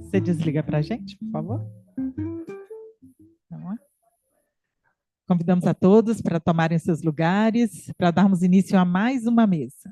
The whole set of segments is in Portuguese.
Você desliga para a gente, por favor? Vamos lá. Convidamos a todos para tomarem seus lugares, para darmos início a mais uma mesa.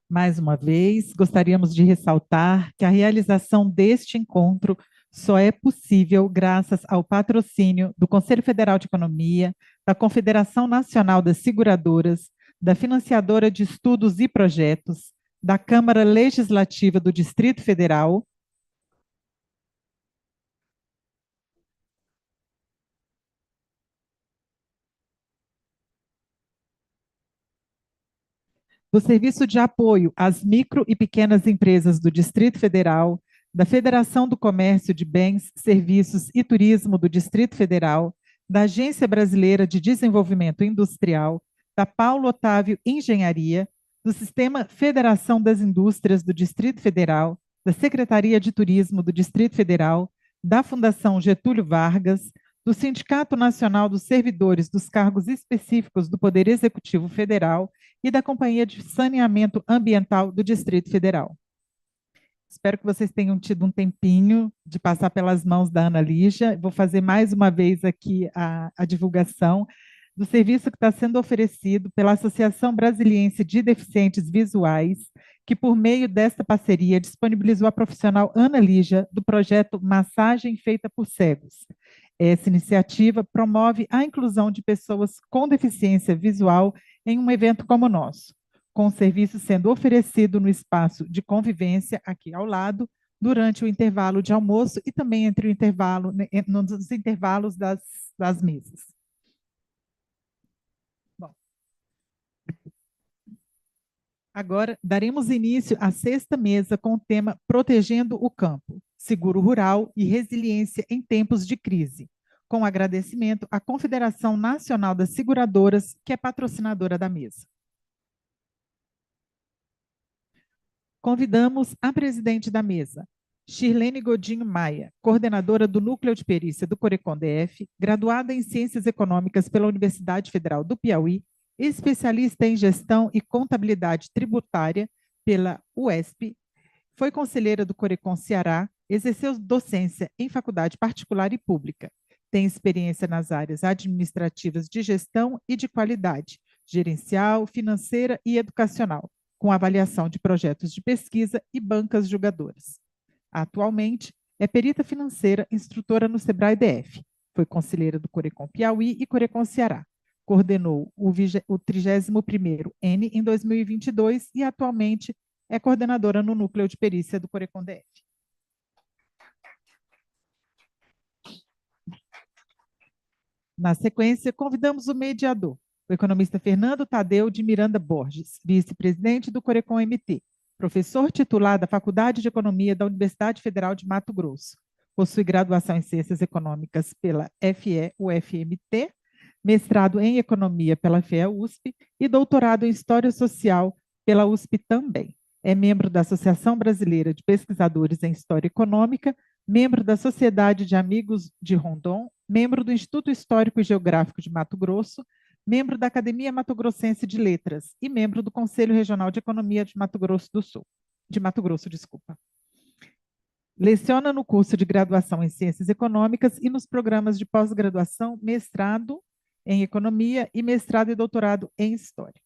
Mais uma vez, gostaríamos de ressaltar que a realização deste encontro só é possível graças ao patrocínio do Conselho Federal de Economia, da Confederação Nacional das Seguradoras, da Financiadora de Estudos e Projetos, da Câmara Legislativa do Distrito Federal, do Serviço de Apoio às Micro e Pequenas Empresas do Distrito Federal, da Federação do Comércio de Bens, Serviços e Turismo do Distrito Federal, da Agência Brasileira de Desenvolvimento Industrial, da Paulo Otávio Engenharia, do Sistema Federação das Indústrias do Distrito Federal, da Secretaria de Turismo do Distrito Federal, da Fundação Getúlio Vargas, do Sindicato Nacional dos Servidores dos Cargos Específicos do Poder Executivo Federal e da Companhia de Saneamento Ambiental do Distrito Federal. Espero que vocês tenham tido um tempinho de passar pelas mãos da Ana Lígia. Vou fazer mais uma vez aqui a divulgação do serviço que está sendo oferecido pela Associação Brasiliense de Deficientes Visuais, que por meio desta parceria disponibilizou a profissional Ana Lígia do projeto Massagem Feita por Cegos. Essa iniciativa promove a inclusão de pessoas com deficiência visual em um evento como o nosso, com o serviço sendo oferecido no espaço de convivência aqui ao lado, durante o intervalo de almoço e também entre o intervalo, nos intervalos das mesas. Bom, agora daremos início à sexta mesa com o tema Protegendo o Campo, Seguro Rural e Resiliência em Tempos de Crise, com agradecimento à Confederação Nacional das Seguradoras, que é patrocinadora da mesa. Convidamos a presidente da mesa, Shirlene Godinho Maia, coordenadora do Núcleo de Perícia do Corecon DF, graduada em Ciências Econômicas pela Universidade Federal do Piauí, especialista em Gestão e Contabilidade Tributária pela UESP, foi conselheira do Corecon Ceará, exerceu docência em faculdade particular e pública. Tem experiência nas áreas administrativas de gestão e de qualidade, gerencial, financeira e educacional, com avaliação de projetos de pesquisa e bancas julgadoras. Atualmente, é perita financeira, instrutora no Sebrae DF. Foi conselheira do Corecon Piauí e Corecon Ceará. Coordenou o 31º N em 2022 e atualmente é coordenadora no Núcleo de Perícia do Corecon DF. Na sequência, convidamos o mediador, o economista Fernando Tadeu de Miranda Borges, vice-presidente do Corecon MT, professor titular da Faculdade de Economia da Universidade Federal de Mato Grosso. Possui graduação em Ciências Econômicas pela FE-UFMT, mestrado em Economia pela FE-USP e doutorado em História Social pela USP também. É membro da Associação Brasileira de Pesquisadores em História Econômica, membro da Sociedade de Amigos de Rondon, membro do Instituto Histórico e Geográfico de Mato Grosso, membro da Academia Mato Grossense de Letras e membro do Conselho Regional de Economia de Mato Grosso do Sul. De Mato Grosso, desculpa. Leciona no curso de graduação em Ciências Econômicas e nos programas de pós-graduação, mestrado em Economia e mestrado e doutorado em História.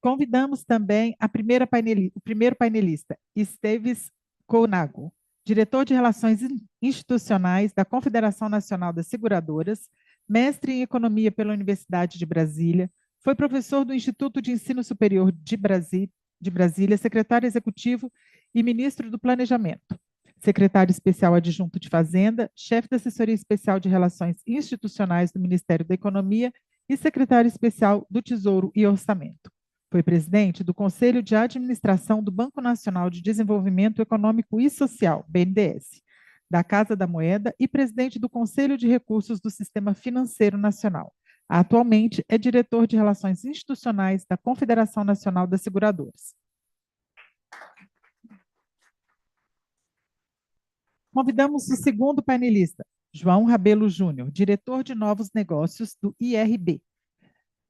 Convidamos também o primeiro painelista, Esteves Conago, diretor de Relações Institucionais da Confederação Nacional das Seguradoras, mestre em Economia pela Universidade de Brasília, foi professor do Instituto de Ensino Superior de Brasília, secretário executivo e ministro do Planejamento, secretário especial adjunto de Fazenda, chefe da Assessoria Especial de Relações Institucionais do Ministério da Economia e secretário especial do Tesouro e Orçamento. Foi presidente do Conselho de Administração do Banco Nacional de Desenvolvimento Econômico e Social, BNDES, da Casa da Moeda e presidente do Conselho de Recursos do Sistema Financeiro Nacional. Atualmente é diretor de Relações Institucionais da Confederação Nacional das Seguradoras. Convidamos o segundo painelista, João Rabelo Júnior, diretor de novos negócios do IRB,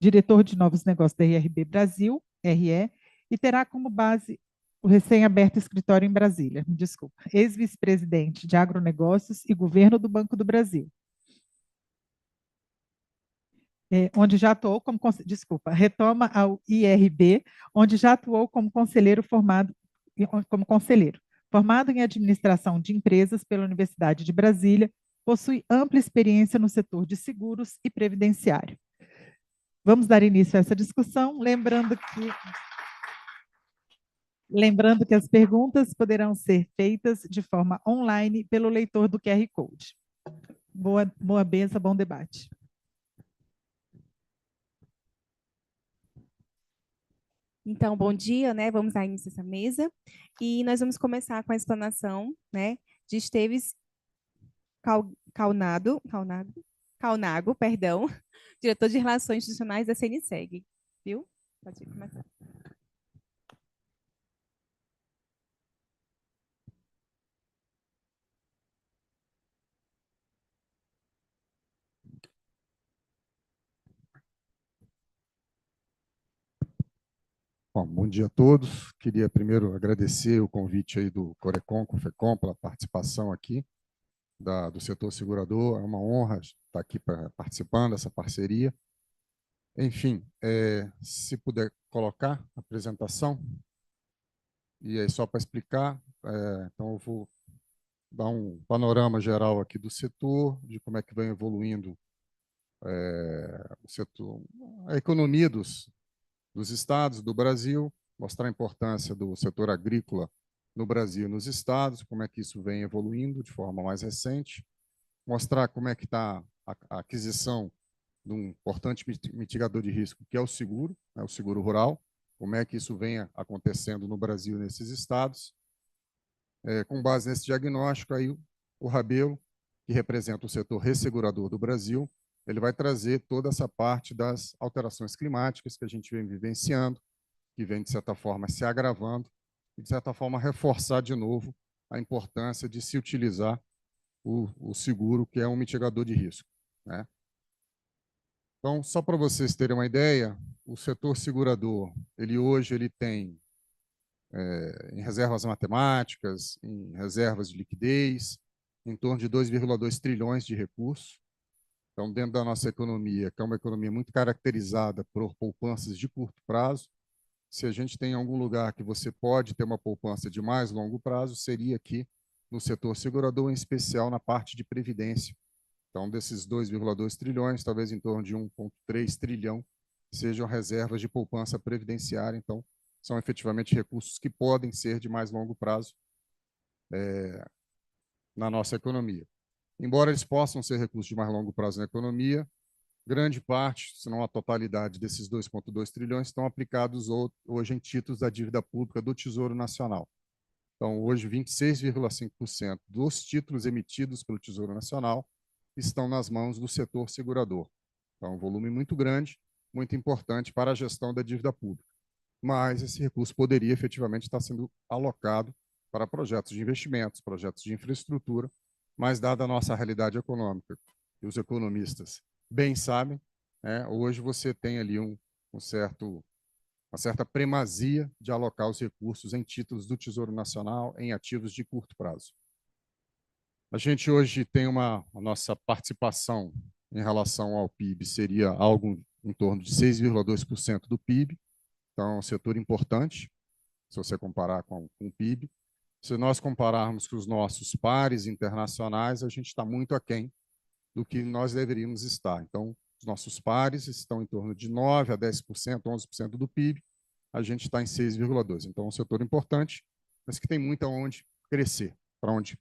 diretor de novos negócios da IRB Brasil, RE, e terá como base o recém-aberto escritório em Brasília, me desculpa, ex-vice-presidente de agronegócios e governo do Banco do Brasil, onde já atuou como, desculpa, retoma ao IRB, onde já atuou como conselheiro formado em administração de empresas pela Universidade de Brasília, possui ampla experiência no setor de seguros e previdenciário. Vamos dar início a essa discussão, lembrando que as perguntas poderão ser feitas de forma online pelo leitor do QR Code. Boa benção, bom debate. Então, bom dia, né? Vamos dar início a essa mesa. E nós vamos começar com a explanação, né, de Esteves Calnago, perdão, diretor de Relações Institucionais da CNSEG. Viu? Pode começar. Bom dia a todos. Queria primeiro agradecer o convite aí do Corecon, Confecom, pela participação aqui do setor segurador. É uma honra estar aqui participando dessa parceria. Enfim, se puder colocar a apresentação. E aí, só para explicar, então eu vou dar um panorama geral aqui do setor, de como é que vem evoluindo o setor, a economia dos estados, do Brasil, mostrar a importância do setor agrícola no Brasil e nos estados, como é que isso vem evoluindo de forma mais recente, mostrar como é que está a aquisição de um importante mitigador de risco, que é o seguro, né, o seguro rural, como é que isso vem acontecendo no Brasil e nesses estados. Com base nesse diagnóstico, aí o Rabelo, que representa o setor ressegurador do Brasil, ele vai trazer toda essa parte das alterações climáticas que a gente vem vivenciando, que vem, de certa forma, se agravando, e, de certa forma, reforçar de novo a importância de se utilizar o seguro, que é um mitigador de risco, né? Então, só para vocês terem uma ideia, o setor segurador, hoje ele tem, em reservas matemáticas, em reservas de liquidez, em torno de 2,2 trilhões de recursos. Então, dentro da nossa economia, que é uma economia muito caracterizada por poupanças de curto prazo, se a gente tem algum lugar que você pode ter uma poupança de mais longo prazo, seria aqui no setor segurador, em especial na parte de previdência. Então, desses 2,2 trilhões, talvez em torno de 1,3 trilhão sejam reservas de poupança previdenciária. Então, são efetivamente recursos que podem ser de mais longo prazo na nossa economia. Embora eles possam ser recursos de mais longo prazo na economia, grande parte, se não a totalidade desses 2,2 trilhões, estão aplicados hoje em títulos da dívida pública do Tesouro Nacional. Então, hoje, 26,5% dos títulos emitidos pelo Tesouro Nacional estão nas mãos do setor segurador. Então, um volume muito grande, muito importante para a gestão da dívida pública. Mas esse recurso poderia efetivamente estar sendo alocado para projetos de investimentos, projetos de infraestrutura, mas dada a nossa realidade econômica, e os economistas bem sabem, hoje você tem ali uma certa primazia de alocar os recursos em títulos do Tesouro Nacional, em ativos de curto prazo. A gente hoje tem a nossa participação em relação ao PIB seria algo em torno de 6,2% do PIB, então é um setor importante, se você comparar com o PIB. Se nós compararmos com os nossos pares internacionais, a gente está muito aquém do que nós deveríamos estar. Então, os nossos pares estão em torno de 9% a 10%, 11% do PIB, a gente está em 6,2%. Então, é um setor importante, mas que tem muito aonde crescer, para onde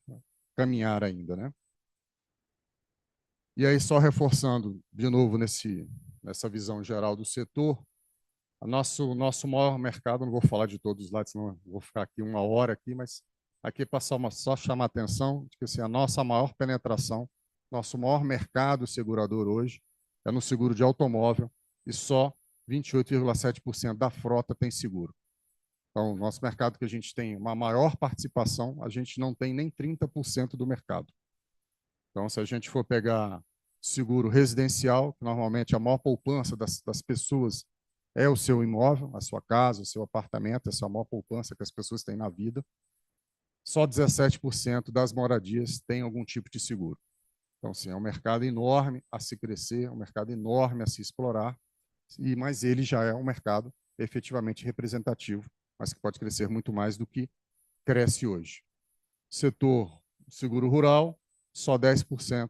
caminhar ainda, né? E aí, só reforçando de novo nessa visão geral do setor, nosso maior mercado, não vou falar de todos os lados, senão vou ficar aqui uma hora aqui, mas aqui só chamar a atenção de que assim, a nossa maior penetração, nosso maior mercado segurador hoje é no seguro de automóvel e só 28,7% da frota tem seguro. Então, nosso mercado que a gente tem uma maior participação, a gente não tem nem 30% do mercado. Então, se a gente for pegar seguro residencial, que normalmente a maior poupança das pessoas é o seu imóvel, a sua casa, o seu apartamento, essa é a maior poupança que as pessoas têm na vida. Só 17% das moradias têm algum tipo de seguro. Então, sim, é um mercado enorme a se crescer, é um mercado enorme a se explorar, mas ele já é um mercado efetivamente representativo, mas que pode crescer muito mais do que cresce hoje. Setor seguro rural, só 10%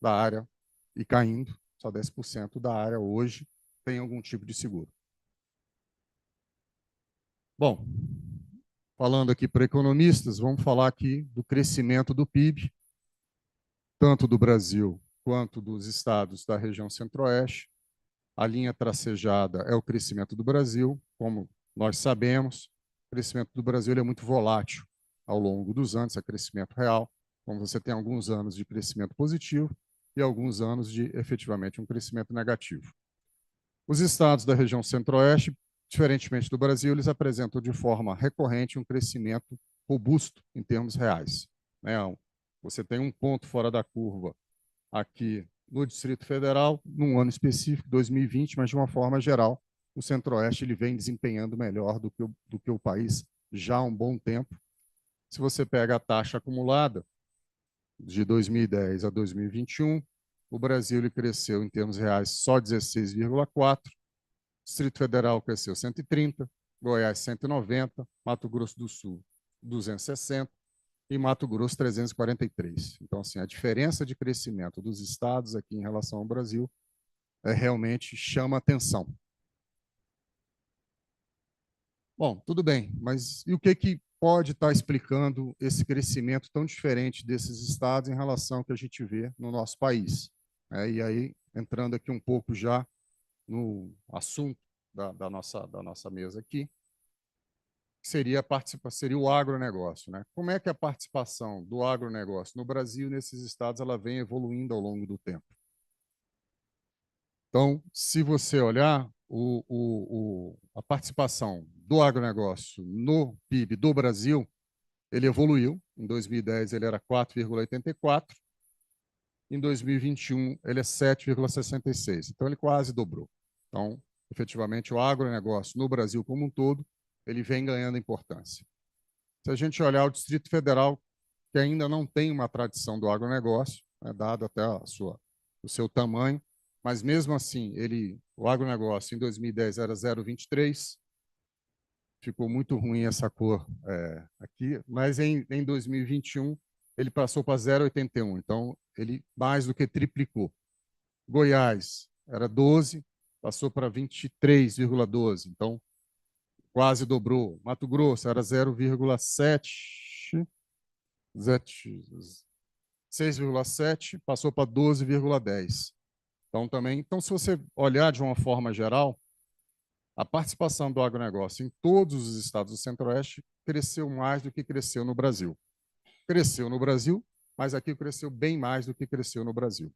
da área, e caindo, só 10% da área hoje tem algum tipo de seguro. Bom, falando aqui para economistas, vamos falar aqui do crescimento do PIB, tanto do Brasil quanto dos estados da região centro-oeste. A linha tracejada é o crescimento do Brasil, como nós sabemos, o crescimento do Brasil é muito volátil ao longo dos anos, é crescimento real, como você tem alguns anos de crescimento positivo e alguns anos de efetivamente um crescimento negativo. Os estados da região centro-oeste, diferentemente do Brasil, eles apresentam de forma recorrente um crescimento robusto em termos reais. Você tem um ponto fora da curva aqui no Distrito Federal, num ano específico, 2020, mas de uma forma geral, o Centro-Oeste ele vem desempenhando melhor do que o país já há um bom tempo. Se você pega a taxa acumulada de 2010 a 2021, o Brasil ele cresceu em termos reais só 16,4%, Distrito Federal cresceu 130%, Goiás 190%, Mato Grosso do Sul 260%, e Mato Grosso 343. Então, assim, a diferença de crescimento dos estados aqui em relação ao Brasil realmente chama atenção. Bom, tudo bem, mas e o que pode estar explicando esse crescimento tão diferente desses estados em relação ao que a gente vê no nosso país? E aí, entrando aqui um pouco já no assunto da nossa mesa aqui, seria o agronegócio. Né? Como é que a participação do agronegócio no Brasil, nesses estados, ela vem evoluindo ao longo do tempo? Então, se você olhar a participação do agronegócio no PIB do Brasil, ele evoluiu. Em 2010, ele era 4,84%. Em 2021, ele é 7,66%. Então, ele quase dobrou. Então, efetivamente, o agronegócio no Brasil como um todo, ele vem ganhando importância. Se a gente olhar o Distrito Federal, que ainda não tem uma tradição do agronegócio, dado até o seu tamanho, mas mesmo assim, o agronegócio em 2010 era 0,23, ficou muito ruim essa cor aqui, mas em 2021 ele passou para 0,81, então ele mais do que triplicou. Goiás era 12, passou para 23,12, então quase dobrou. Mato Grosso era 0,7, 6,7, passou para 12,10. Então, se você olhar de uma forma geral, a participação do agronegócio em todos os estados do Centro-Oeste cresceu mais do que cresceu no Brasil. Cresceu no Brasil, mas aqui cresceu bem mais do que cresceu no Brasil.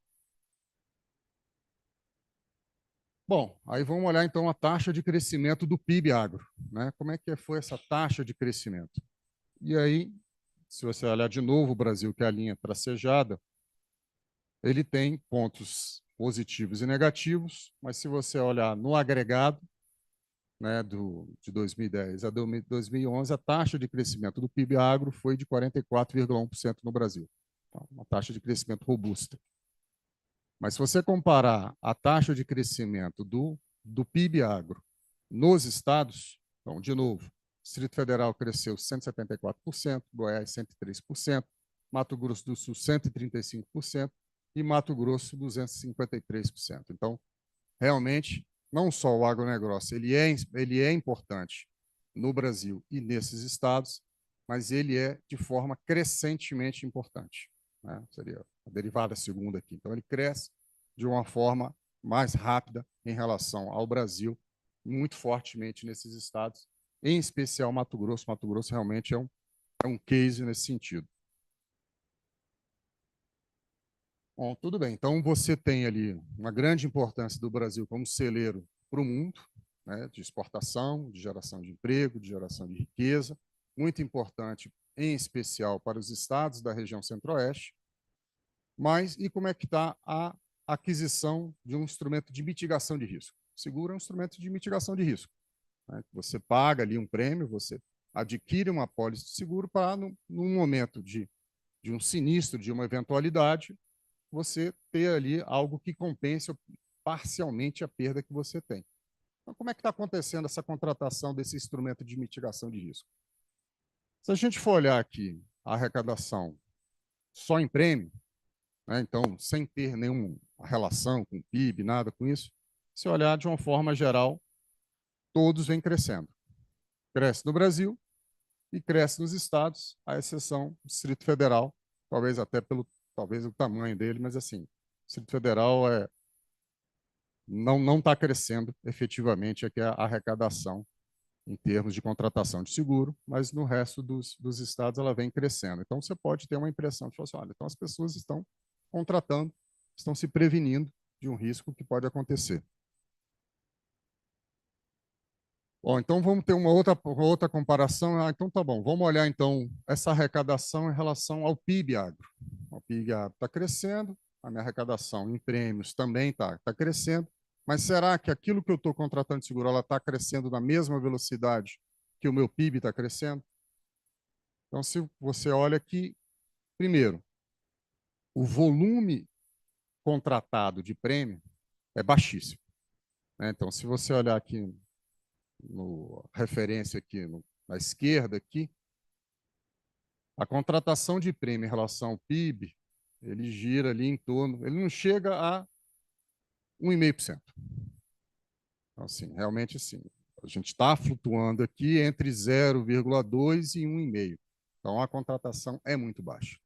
Bom, aí vamos olhar então a taxa de crescimento do PIB agro. Né? Como é que foi essa taxa de crescimento? E aí, se você olhar de novo o Brasil, que é a linha tracejada, ele tem pontos positivos e negativos, mas se você olhar no agregado, né, de 2010 a 2011, a taxa de crescimento do PIB agro foi de 44,1% no Brasil. Então, uma taxa de crescimento robusta. Mas se você comparar a taxa de crescimento do PIB agro nos estados, então, de novo, Distrito Federal cresceu 174%, Goiás 103%, Mato Grosso do Sul 135% e Mato Grosso 253%. Então, realmente, não só o agronegócio, ele é importante no Brasil e nesses estados, mas ele é de forma crescentemente importante. Né? Seria a derivada segunda aqui. Então, ele cresce de uma forma mais rápida em relação ao Brasil, muito fortemente nesses estados, em especial Mato Grosso. Mato Grosso realmente é um case nesse sentido. Bom, tudo bem. Então, você tem ali uma grande importância do Brasil como celeiro para o mundo, né, de exportação, de geração de emprego, de geração de riqueza, muito importante, em especial para os estados da região centro-oeste. Mas e como é que está a aquisição de um instrumento de mitigação de risco? Seguro é um instrumento de mitigação de risco, né? Você paga ali um prêmio, você adquire uma apólice de seguro para, num momento de um sinistro, de uma eventualidade, você ter ali algo que compense parcialmente a perda que você tem. Então, como é que está acontecendo essa contratação desse instrumento de mitigação de risco? Se a gente for olhar aqui a arrecadação só em prêmio, né, então, sem ter nenhuma relação com o PIB, nada com isso, se olhar de uma forma geral, todos vêm crescendo. Cresce no Brasil e cresce nos estados, à exceção do Distrito Federal, talvez até pelo o tamanho dele, mas assim, o Distrito Federal não está crescendo efetivamente aqui a arrecadação em termos de contratação de seguro, mas no resto dos estados ela vem crescendo. Então, você pode ter uma impressão de, assim, olha, então as pessoas estão contratando, estão se prevenindo de um risco que pode acontecer. Bom, então vamos ter uma outra comparação. Ah, então tá bom, vamos olhar então essa arrecadação em relação ao PIB agro. O PIB agro está crescendo, a minha arrecadação em prêmios também está crescendo, mas será que aquilo que eu estou contratando de seguro está crescendo na mesma velocidade que o meu PIB está crescendo? Então, se você olha aqui, primeiro, o volume contratado de prêmio é baixíssimo, né? Então, se você olhar aqui referência aqui na esquerda aqui, a contratação de prêmio em relação ao PIB, ele gira ali em torno, ele não chega a 1,5%. Então, assim, realmente, assim, a gente está flutuando aqui entre 0,2 e 1,5. Então, a contratação é muito baixa.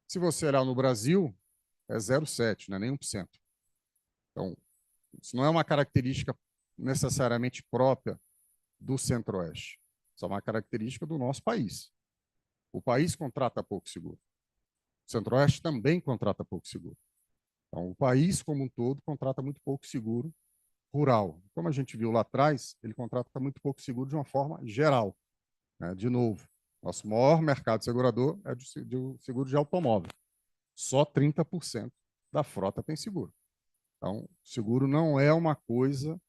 Se você olhar no Brasil, é 0,7, não é nem 1%. Então, isso não é uma característica necessariamente própria do Centro-Oeste. Isso é uma característica do nosso país. O país contrata pouco seguro. O Centro-Oeste também contrata pouco seguro. Então, o país como um todo contrata muito pouco seguro rural. Como a gente viu lá atrás, ele contrata muito pouco seguro de uma forma geral, né? De novo, nosso maior mercado segurador é de seguro de automóvel. Só 30% da frota tem seguro. Então, seguro não é uma coisa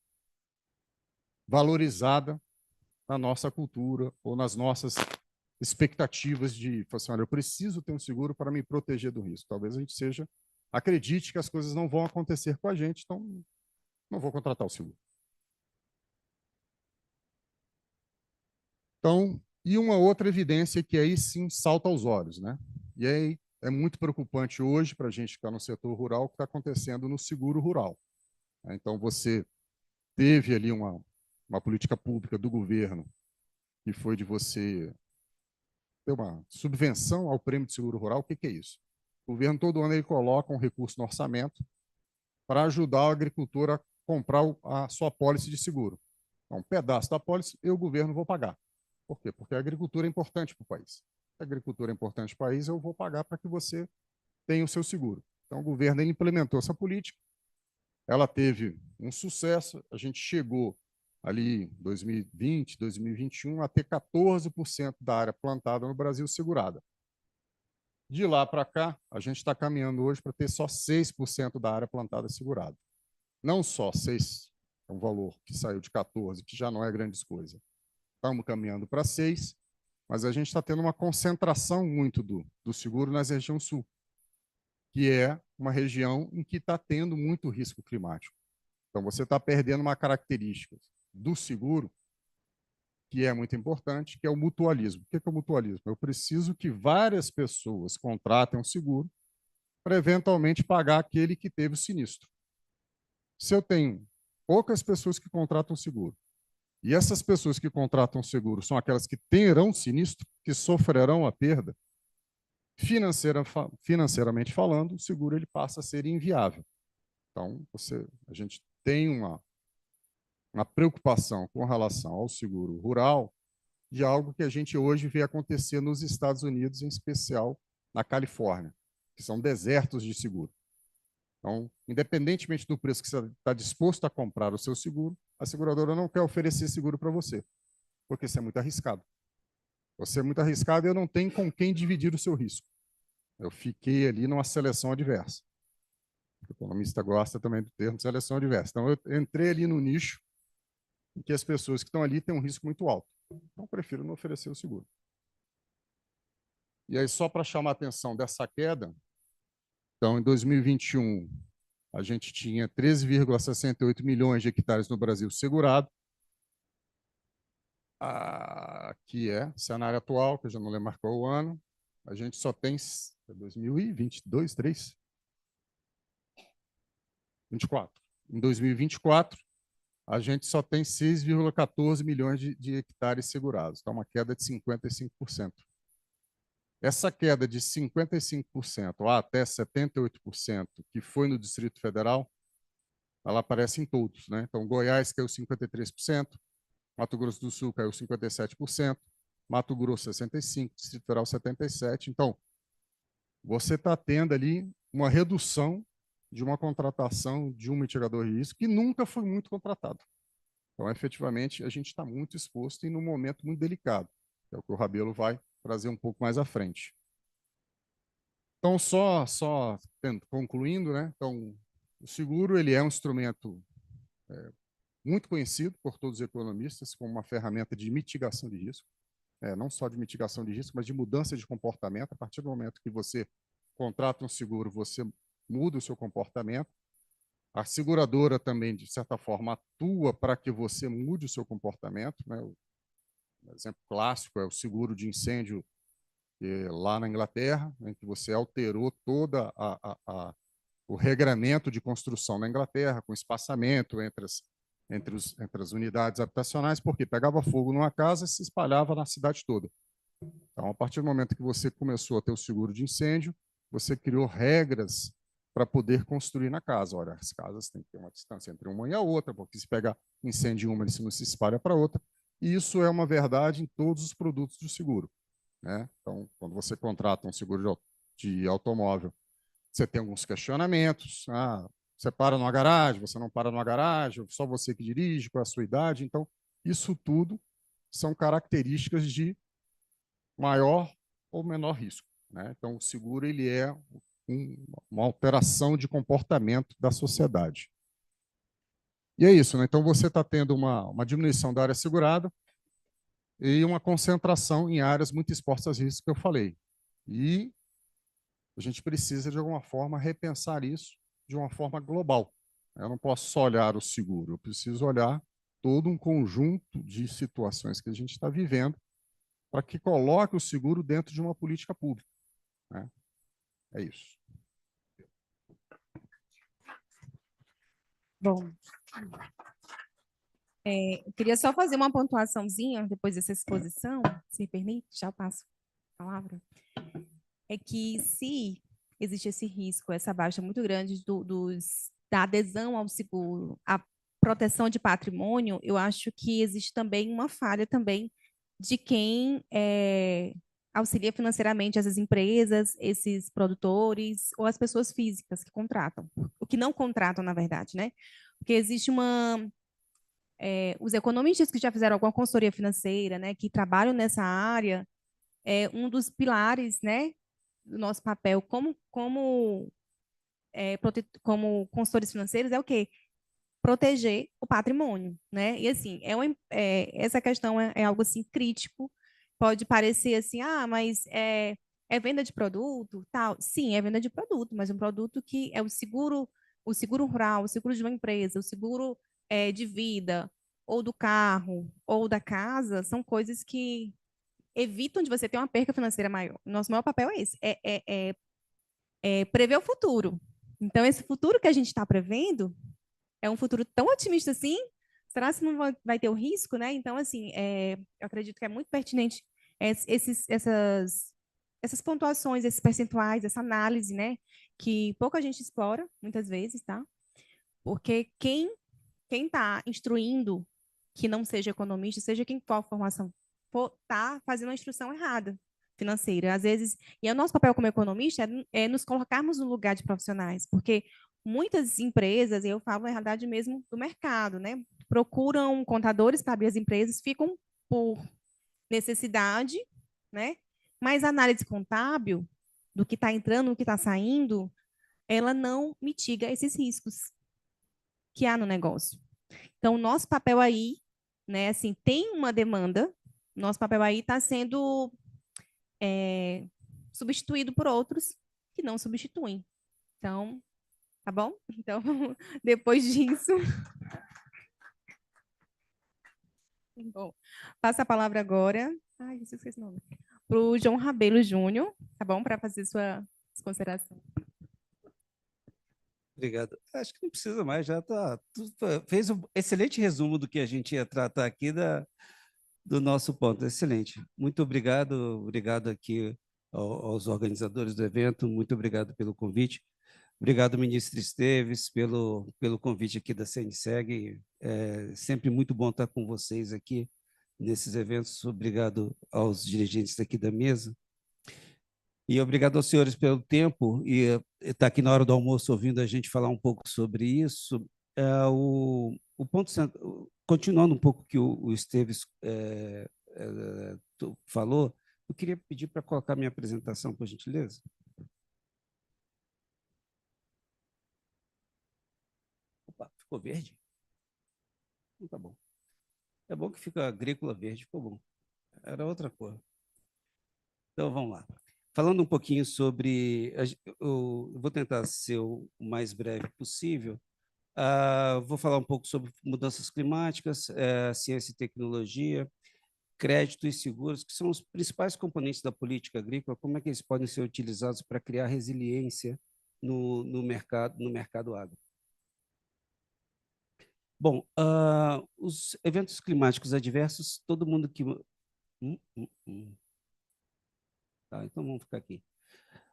valorizada na nossa cultura ou nas nossas expectativas de, assim, olha, eu preciso ter um seguro para me proteger do risco. Talvez a gente acredite que as coisas não vão acontecer com a gente, então não vou contratar o seguro. Então, e uma outra evidência que aí sim salta aos olhos, né? E aí é muito preocupante hoje para a gente que está no setor rural o que está acontecendo no seguro rural. Então, você teve ali uma política pública do governo que foi de você ter uma subvenção ao prêmio de seguro rural. O que é isso? O governo todo ano ele coloca um recurso no orçamento para ajudar o agricultor a comprar a sua apólice de seguro. Então, um pedaço da apólice eu, o governo, vou pagar. Por quê? Porque a agricultura é importante para o país. Se a agricultura é importante para o país, eu vou pagar para que você tenha o seu seguro. Então, o governo ele implementou essa política, ela teve um sucesso, a gente chegou ali em 2020, 2021, a ter 14% da área plantada no Brasil segurada. De lá para cá, a gente está caminhando hoje para ter só 6% da área plantada segurada. Não só 6, é um valor que saiu de 14, que já não é grande coisa. Estamos caminhando para 6, mas a gente está tendo uma concentração muito do seguro na região sul, que é uma região em que está tendo muito risco climático. Então, você está perdendo uma característica do seguro que é muito importante, que é o mutualismo. O que é o mutualismo? Eu preciso que várias pessoas contratem um seguro para eventualmente pagar aquele que teve o sinistro. Se eu tenho poucas pessoas que contratam seguro, e essas pessoas que contratam seguro são aquelas que terão sinistro, que sofrerão a perda, financeiramente falando, o seguro ele passa a ser inviável. Então, a gente tem uma preocupação com relação ao seguro rural de algo que a gente hoje vê acontecer nos Estados Unidos, em especial na Califórnia, que são desertos de seguro. Então, independentemente do preço que você está disposto a comprar o seu seguro, a seguradora não quer oferecer seguro para você, porque isso é muito arriscado. Você é muito arriscado e eu não tenho com quem dividir o seu risco. Eu fiquei ali numa seleção adversa. O economista gosta também do termo seleção adversa. Então, eu entrei ali no nicho em que as pessoas que estão ali têm um risco muito alto. Então, eu prefiro não oferecer o seguro. E aí, só para chamar a atenção dessa queda, então, em 2021, a gente tinha 13,68 milhões de hectares no Brasil segurado. Aqui é cenário atual, que eu já não lembro qual o ano. A gente só tem 2022, 3? 24. Em 2024, a gente só tem 6,14 milhões de hectares segurados. Então, uma queda de 55%. Essa queda de 55% a até 78%, que foi no Distrito Federal, ela aparece em todos, né? Então, Goiás caiu 53%, Mato Grosso do Sul caiu 57%, Mato Grosso 65%, Distrito Federal 77%. Então, você está tendo ali uma redução de uma contratação de um mitigador de risco que nunca foi muito contratado. Então, efetivamente, a gente está muito exposto e num momento muito delicado, que é o que o Rabelo vai trazer um pouco mais à frente. Então, só concluindo, né? Então, o seguro ele é um instrumento muito conhecido por todos os economistas como uma ferramenta de mitigação de risco, não só de mitigação de risco, mas de mudança de comportamento. A partir do momento que você contrata um seguro, você muda o seu comportamento. A seguradora também, de certa forma, atua para que você mude o seu comportamento, né? O exemplo clássico é o seguro de incêndio lá na Inglaterra, em que você alterou toda o regramento de construção na Inglaterra, com espaçamento entre as unidades habitacionais, porque pegava fogo numa casa e se espalhava na cidade toda. Então, a partir do momento que você começou a ter o seguro de incêndio, você criou regras para poder construir na casa. Olha, as casas têm que ter uma distância entre uma e a outra, porque se pegar incêndio em uma, isso não se espalha para outra. E isso é uma verdade em todos os produtos de seguro, né? Então, quando você contrata um seguro de automóvel, você tem alguns questionamentos. Você para numa garagem, você não para numa garagem, só você que dirige, qual é a sua idade. Então, isso tudo são características de maior ou menor risco, né? Então, o seguro ele é uma alteração de comportamento da sociedade. E é isso, né? Então, você está tendo uma diminuição da área segurada e uma concentração em áreas muito expostas a risco que eu falei. E a gente precisa, de alguma forma, repensar isso de uma forma global. Eu não posso só olhar o seguro, eu preciso olhar todo um conjunto de situações que a gente está vivendo para que coloque o seguro dentro de uma política pública, né? É isso. Bom, eu queria só fazer uma pontuaçãozinha depois dessa exposição, se me permite, já eu passo a palavra. É que se existe esse risco, essa baixa muito grande da adesão ao seguro, a proteção de patrimônio, eu acho que existe também uma falha também de quem auxilia financeiramente essas empresas, esses produtores ou as pessoas físicas que contratam, o que não contratam, na verdade, né? Porque existe os economistas que já fizeram alguma consultoria financeira, né, que trabalham nessa área, um dos pilares, né, do nosso papel como consultores financeiros é o quê? Proteger o patrimônio, né? E assim, essa questão é algo assim crítico. Pode parecer assim, mas é venda de produto, tal. Sim, é venda de produto, mas um produto que é o seguro rural, o seguro de uma empresa, o seguro de vida, ou do carro, ou da casa, são coisas que evitam de você ter uma perca financeira maior. Nosso maior papel é esse, prever o futuro. Então, esse futuro que a gente está prevendo é um futuro tão otimista assim, será que não vai ter o risco, né? Então, assim, eu acredito que é muito pertinente essas pontuações, esses percentuais, essa análise, né? Que pouca gente explora, muitas vezes, tá? Porque quem está instruindo que não seja economista, seja quem for a formação, está fazendo a instrução errada financeira. Às vezes, e o nosso papel como economista é nos colocarmos no lugar de profissionais, porque muitas empresas, e eu falo na realidade mesmo do mercado, né, procuram contadores para abrir as empresas, ficam por necessidade, né, mas a análise contábil do que está entrando, do que está saindo, ela não mitiga esses riscos que há no negócio. Então, nosso papel aí, né, assim, tem uma demanda, nosso papel aí está sendo substituído por outros que não substituem. Então, tá bom? Então, depois disso. Bom, passa a palavra agora. Ai, esqueci o nome. Para o João Rabelo Júnior, tá bom? Para fazer sua consideração. Obrigado. Acho que não precisa mais, já está. Fez um excelente resumo do que a gente ia tratar aqui do nosso ponto. Excelente. Muito obrigado, obrigado aqui aos organizadores do evento, muito obrigado pelo convite. Obrigado, ministro Esteves, pelo convite aqui da CNSEG. É sempre muito bom estar com vocês aqui nesses eventos. Obrigado aos dirigentes aqui da mesa. E obrigado aos senhores pelo tempo e estar aqui na hora do almoço ouvindo a gente falar um pouco sobre isso. O ponto, continuando um pouco o que o Esteves falou, eu queria pedir para colocar minha apresentação, por gentileza. Opa, ficou verde? Então, tá bom. É bom que fica agrícola verde, ficou bom. Era outra cor. Então, vamos lá. Falando um pouquinho sobre... Eu vou tentar ser o mais breve possível. Vou falar um pouco sobre mudanças climáticas, ciência e tecnologia, crédito e seguros, que são os principais componentes da política agrícola, como é que eles podem ser utilizados para criar resiliência no mercado agro. Bom, os eventos climáticos adversos, todo mundo que... Tá, então vamos ficar aqui.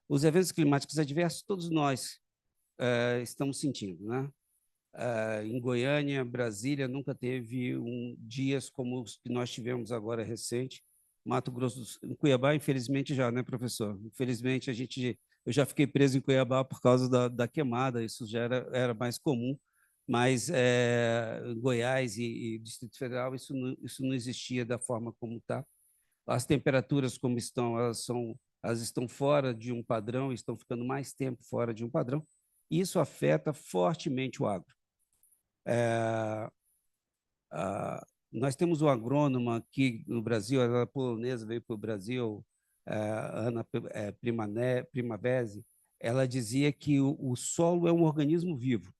Os eventos climáticos adversos, todos nós estamos sentindo, né? Em Goiânia, Brasília, nunca teve dias como os que nós tivemos agora recente. Mato Grosso, em Cuiabá, infelizmente já, né, professor? Infelizmente, eu já fiquei preso em Cuiabá por causa da queimada, isso já era mais comum, mas em Goiás e Distrito Federal isso não existia da forma como está. As temperaturas como estão, elas estão fora de um padrão, estão ficando mais tempo fora de um padrão, e isso afeta fortemente o agro. Nós temos uma agrônoma aqui no Brasil, ela é polonesa, veio para o Brasil, Ana Primavesi, ela dizia que o solo é um organismo vivo,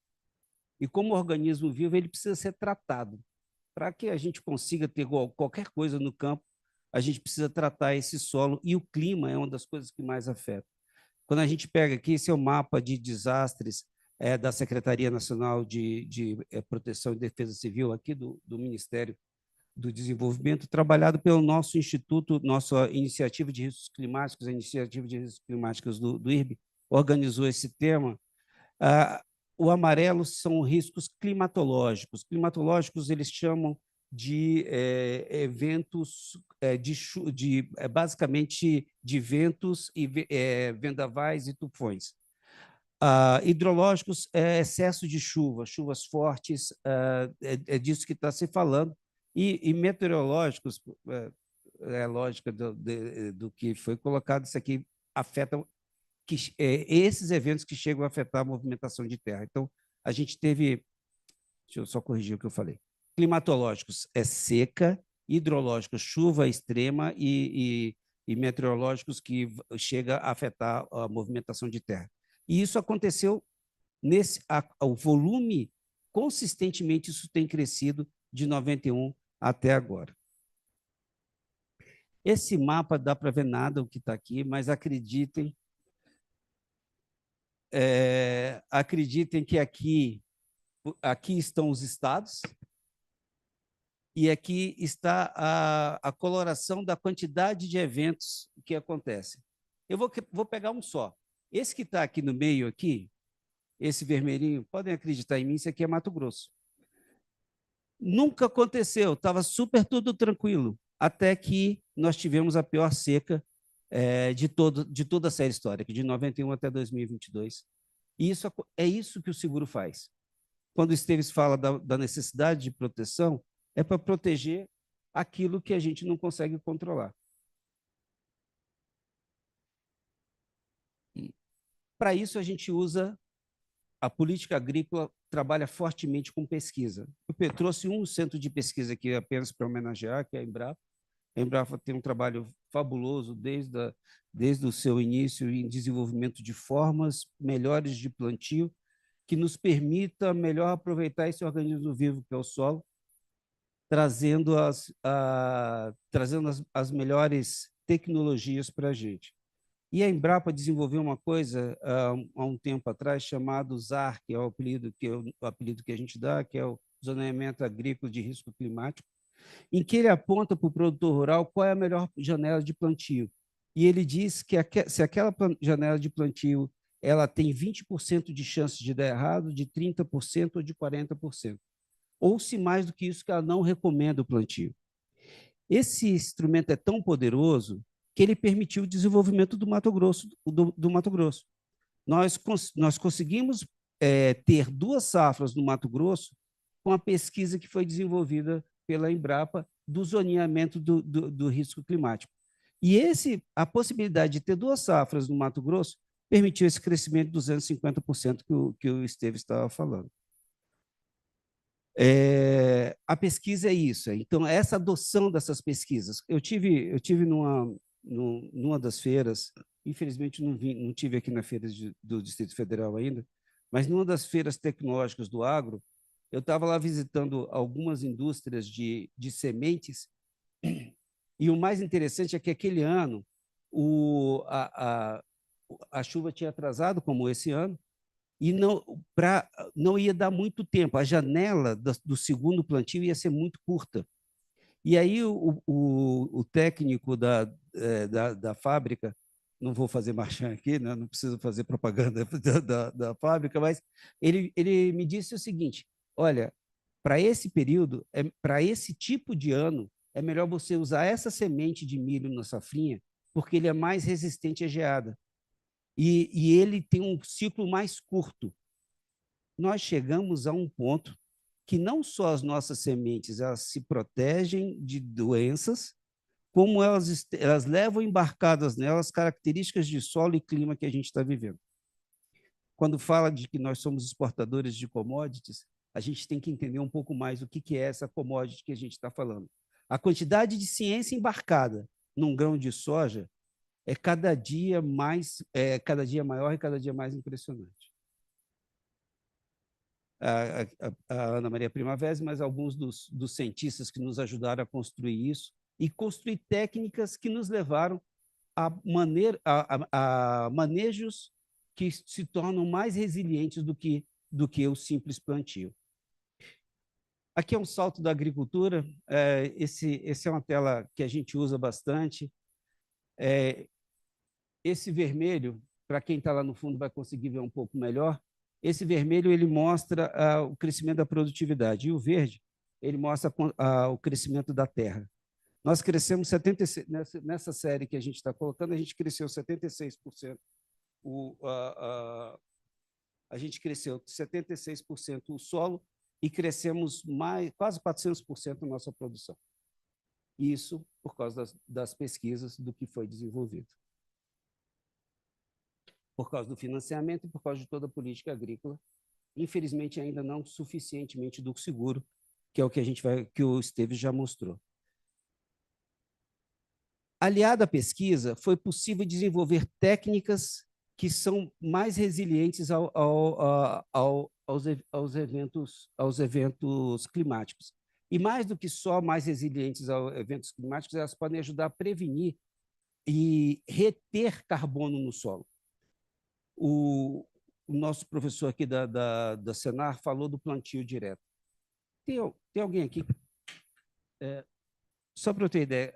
e como organismo vivo ele precisa ser tratado. Para que a gente consiga ter qualquer coisa no campo, a gente precisa tratar esse solo, e o clima é uma das coisas que mais afeta. Quando a gente pega aqui, esse é o mapa de desastres da Secretaria Nacional de Proteção e Defesa Civil, aqui do Ministério do Desenvolvimento, trabalhado pelo nosso instituto, nossa iniciativa de riscos climáticos, a iniciativa de riscos climáticos do IRB, organizou esse tema. O amarelo são riscos climatológicos. Climatológicos, eles chamam de eventos basicamente de ventos e vendavais e tufões. Hidrológicos é excesso de chuva, chuvas fortes, é disso que está se falando. E meteorológicos, é a lógica do que foi colocado, isso aqui afeta esses eventos que chegam a afetar a movimentação de terra. Então, a gente teve... Deixa eu só corrigir o que eu falei. Climatológicos é seca, hidrológicos, chuva extrema e meteorológicos que chega a afetar a movimentação de terra. E isso aconteceu o volume, consistentemente, isso tem crescido de 91 até agora. Esse mapa dá para ver nada o que está aqui, mas acreditem que aqui estão os estados e aqui está a coloração da quantidade de eventos que acontecem. Eu vou pegar um só. Esse que está aqui no meio, aqui, esse vermelhinho, podem acreditar em mim, isso aqui é Mato Grosso. Nunca aconteceu, estava super tudo tranquilo, até que nós tivemos a pior seca de toda a série histórica, de 91 até 2022. E é isso que o seguro faz. Quando o Esteves fala da necessidade de proteção, é para proteger aquilo que a gente não consegue controlar. Para isso, a gente usa a política agrícola, trabalha fortemente com pesquisa. Eu trouxe um centro de pesquisa aqui apenas para homenagear, que é a Embrapa. A Embrapa tem um trabalho fabuloso desde o seu início em desenvolvimento de formas melhores de plantio, que nos permita melhor aproveitar esse organismo vivo que é o solo, trazendo as melhores tecnologias para a gente. E a Embrapa desenvolveu uma coisa há um tempo atrás chamado ZAR, que é o apelido que a gente dá, que é o Zoneamento Agrícola de Risco Climático, em que ele aponta para o produtor rural qual é a melhor janela de plantio. E ele diz que se aquela janela de plantio ela tem 20% de chance de dar errado, de 30% ou de 40%. Ou se mais do que isso, que ela não recomenda o plantio. Esse instrumento é tão poderoso que ele permitiu o desenvolvimento do Mato Grosso. Nós conseguimos ter 2 safras no Mato Grosso com a pesquisa que foi desenvolvida pela Embrapa do zoneamento do risco climático. E a possibilidade de ter 2 safras no Mato Grosso permitiu esse crescimento de 250% que o Esteves estava falando. A pesquisa é isso. Então, essa adoção dessas pesquisas. Eu tive numa das feiras, infelizmente não tive aqui na feira do Distrito Federal ainda, mas numa das feiras tecnológicas do agro, eu estava lá visitando algumas indústrias de sementes, e o mais interessante é que aquele ano a chuva tinha atrasado, como esse ano, e não ia dar muito tempo. A janela do segundo plantio ia ser muito curta. E aí o técnico da fábrica, não vou fazer marchand aqui, né? Não preciso fazer propaganda da fábrica, mas ele me disse o seguinte: olha, para esse período, para esse tipo de ano, é melhor você usar essa semente de milho na safrinha, porque ele é mais resistente à geada. E ele tem um ciclo mais curto. Nós chegamos a um ponto que não só as nossas sementes elas se protegem de doenças, como elas levam embarcadas nelas características de solo e clima que a gente está vivendo. Quando fala de que nós somos exportadores de commodities, a gente tem que entender um pouco mais o que é essa commodity que a gente está falando. A quantidade de ciência embarcada num grão de soja é cada dia maior e cada dia mais impressionante. A Ana Maria Primavera, mas alguns dos cientistas que nos ajudaram a construir isso e construir técnicas que nos levaram a manejos que se tornam mais resilientes do que o simples plantio. Aqui é um salto da agricultura. Esse é uma tela que a gente usa bastante. Esse vermelho, para quem está lá no fundo vai conseguir ver um pouco melhor, esse vermelho ele mostra o crescimento da produtividade, e o verde ele mostra o crescimento da terra. Nós crescemos 76%, nessa série que a gente está colocando, a gente cresceu 76%. A gente cresceu 76% o solo e crescemos quase 400% a nossa produção. Isso por causa das pesquisas do que foi desenvolvido. Por causa do financiamento e por causa de toda a política agrícola, infelizmente ainda não suficientemente do seguro, que é o que o Esteves já mostrou. Aliado à pesquisa, foi possível desenvolver técnicas que são mais resilientes aos eventos climáticos. E mais do que só mais resilientes aos eventos climáticos, elas podem ajudar a prevenir e reter carbono no solo. O nosso professor aqui da Senar falou do plantio direto. Tem alguém aqui? Só para eu ter ideia,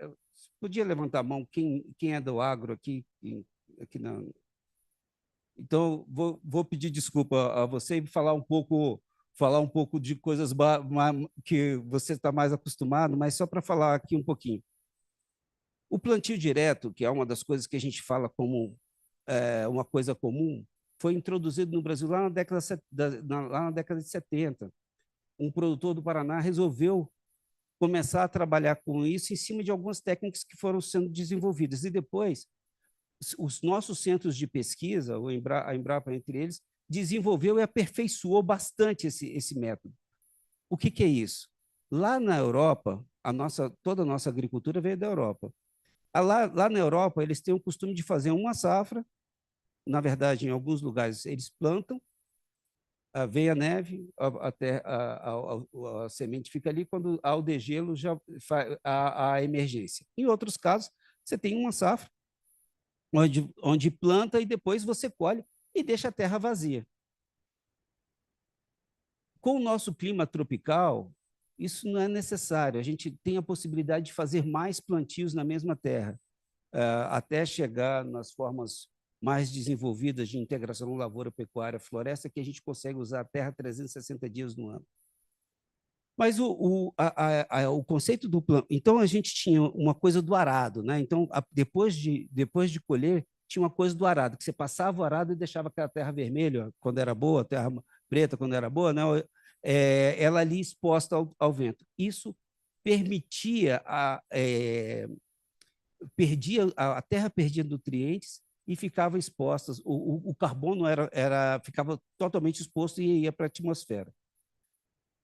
podia levantar a mão quem é do agro aqui na... Então, vou pedir desculpa a você e falar um pouco de coisas que você está mais acostumado, mas só para falar aqui um pouquinho. O plantio direto, que é uma das coisas que a gente fala como uma coisa comum, foi introduzido no Brasil lá na década de 70. Um produtor do Paraná resolveu começar a trabalhar com isso em cima de algumas técnicas que foram sendo desenvolvidas. E depois, os nossos centros de pesquisa, a Embrapa entre eles, desenvolveu e aperfeiçoou bastante esse método. O que é isso? Lá na Europa, toda a nossa agricultura veio da Europa. Lá na Europa, eles têm o costume de fazer uma safra, na verdade, em alguns lugares eles plantam, vem a neve, a semente fica ali, quando há o degelo, já faz a emergência. Em outros casos, você tem uma safra, onde planta e depois você colhe e deixa a terra vazia. Com o nosso clima tropical, isso não é necessário. A gente tem a possibilidade de fazer mais plantios na mesma terra, até chegar nas formas mais desenvolvidas de integração lavoura, pecuária, floresta, que a gente consegue usar a terra 360 dias no ano. Mas o conceito do plano... Então, a gente tinha uma coisa do arado, né? Então, depois de colher, tinha uma coisa do arado, que você passava o arado e deixava aquela terra vermelha, quando era boa, a terra preta, quando era boa, né? Ela ali exposta ao vento. Isso permitia a terra perdia nutrientes e ficava exposta, o carbono ficava totalmente exposto e ia para a atmosfera.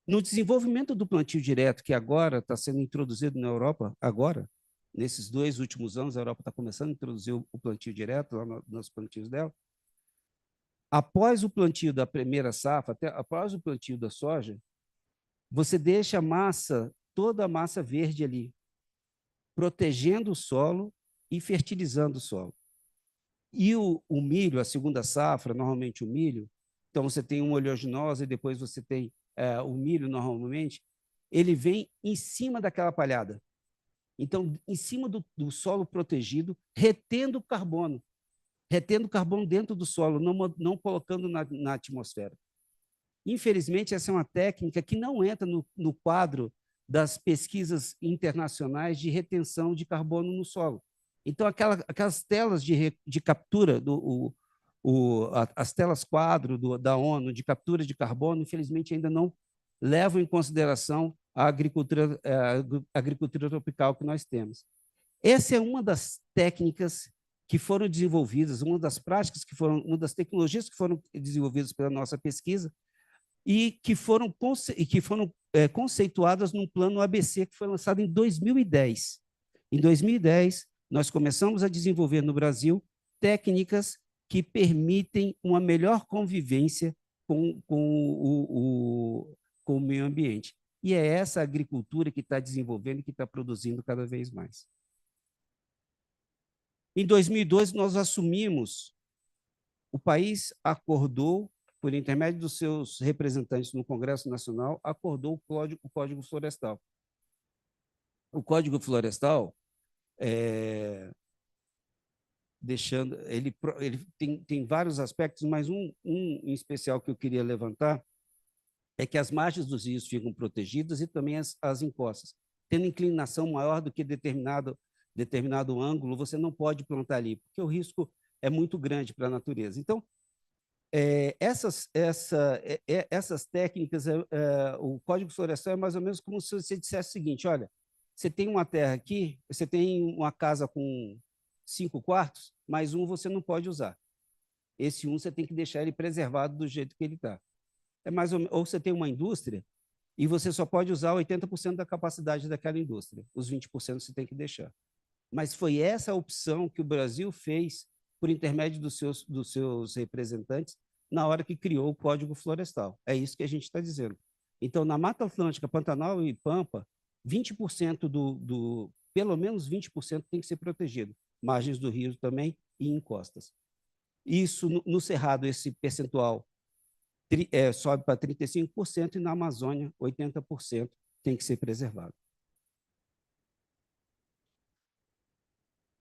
No desenvolvimento do plantio direto, que agora está sendo introduzido na Europa, nesses 2 últimos anos, a Europa está começando a introduzir o plantio direto lá nos plantios dela. Após o plantio da primeira safra, após o plantio da soja, você deixa toda a massa verde ali, protegendo o solo e fertilizando o solo. E o milho, a segunda safra, normalmente o milho, então você tem uma oleaginosa e depois você tem o milho, normalmente, ele vem em cima daquela palhada. Então, em cima do solo protegido, retendo carbono dentro do solo, não colocando na atmosfera. Infelizmente, essa é uma técnica que não entra no quadro das pesquisas internacionais de retenção de carbono no solo. Então, aquelas telas de captura, as telas quadro da ONU de captura de carbono, infelizmente, ainda não levam em consideração a agricultura tropical que nós temos. Essa é uma das técnicas que foram desenvolvidas, uma das práticas uma das tecnologias que foram desenvolvidas pela nossa pesquisa e que foram conceituadas num plano ABC que foi lançado em 2010. Em 2010, nós começamos a desenvolver no Brasil técnicas que permitem uma melhor convivência com o meio ambiente. E é essa agricultura que está desenvolvendo e que está produzindo cada vez mais. Em 2002, nós assumimos, o país acordou, por intermédio dos seus representantes no Congresso Nacional, acordou o Código Florestal. O Código Florestal, ele tem vários aspectos, mas um em especial que eu queria levantar é que as margens dos rios ficam protegidas e também as encostas. Tendo inclinação maior do que determinado ângulo, você não pode plantar ali, porque o risco é muito grande para a natureza. Então, essas técnicas, o Código Florestal é mais ou menos como se você dissesse o seguinte: olha, você tem uma terra aqui, você tem uma casa com 5 quartos, mais um você não pode usar. Esse um você tem que deixar ele preservado do jeito que ele está. Ou você tem uma indústria e você só pode usar 80% da capacidade daquela indústria. Os 20% você tem que deixar. Mas foi essa a opção que o Brasil fez por intermédio dos seus representantes na hora que criou o Código Florestal. É isso que a gente está dizendo. Então, na Mata Atlântica, Pantanal e Pampa, 20% pelo menos 20% tem que ser protegido. Margens do rio também e encostas. Isso, no Cerrado, esse percentual sobe para 35% e na Amazônia, 80% tem que ser preservado.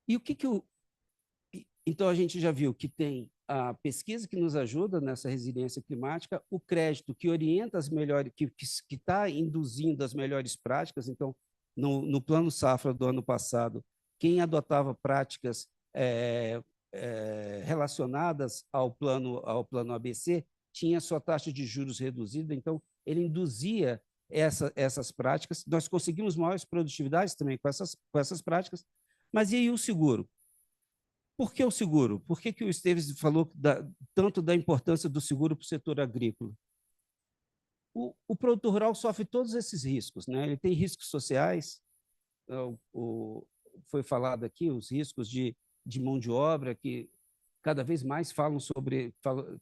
E o que Então, a gente já viu que tem a pesquisa que nos ajuda nessa resiliência climática, o crédito que orienta as melhores, que está induzindo as melhores práticas. Então, no Plano Safra do ano passado, quem adotava práticas relacionadas ao plano ABC tinha sua taxa de juros reduzida, então ele induzia essas práticas. Nós conseguimos maiores produtividades também com essas práticas, mas e aí o seguro? Por que o seguro? Por que o Esteves falou tanto da importância do seguro para o setor agrícola? O produtor rural sofre todos esses riscos, né? Ele tem riscos sociais, foi falado aqui, os riscos de mão de obra, que cada vez mais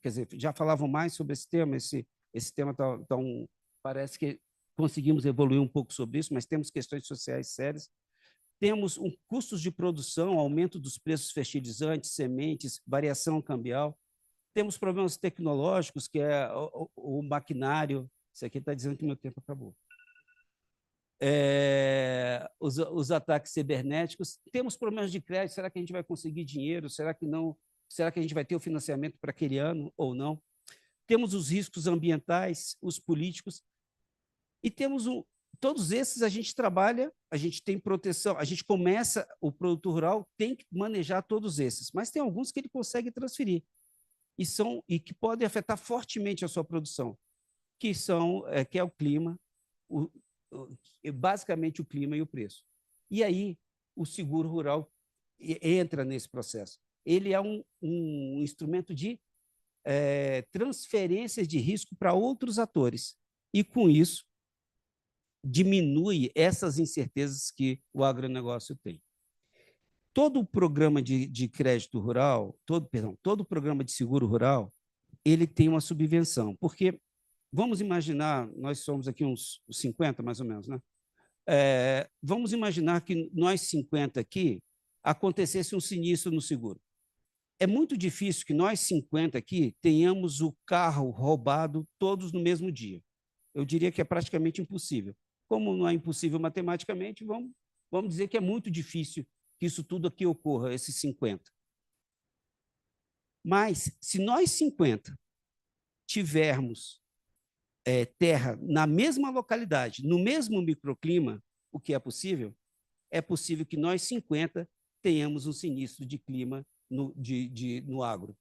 quer dizer, já falavam mais sobre esse tema, esse tema parece que conseguimos evoluir um pouco sobre isso, mas temos questões sociais sérias. Temos custos de produção, aumento dos preços fertilizantes, sementes, variação cambial. Temos problemas tecnológicos, que é o maquinário. Isso aqui está dizendo que meu tempo acabou. Os ataques cibernéticos. Temos problemas de crédito. Será que a gente vai conseguir dinheiro? Será que não? Será que a gente vai ter o financiamento para aquele ano ou não? Temos os riscos ambientais, os políticos. E temos todos esses a gente trabalha, a gente tem proteção, a gente começa, o produtor rural tem que manejar todos esses, mas tem alguns que ele consegue transferir e que podem afetar fortemente a sua produção, que é o clima, basicamente o clima e o preço. E aí o seguro rural entra nesse processo. Ele é um instrumento de transferências de risco para outros atores e, com isso, diminui essas incertezas que o agronegócio tem. Todo o programa de crédito rural, todo o programa de seguro rural, ele tem uma subvenção, porque, vamos imaginar, nós somos aqui uns 50, mais ou menos, né? Vamos imaginar que nós 50 aqui acontecesse um sinistro no seguro. É muito difícil que nós 50 aqui tenhamos o carro roubado todos no mesmo dia. Eu diria que é praticamente impossível. Como não é impossível matematicamente, vamos dizer que é muito difícil que isso tudo aqui ocorra, esses 50. Mas, se nós 50 tivermos terra na mesma localidade, no mesmo microclima, o que é possível que nós 50 tenhamos um sinistro de clima no agro.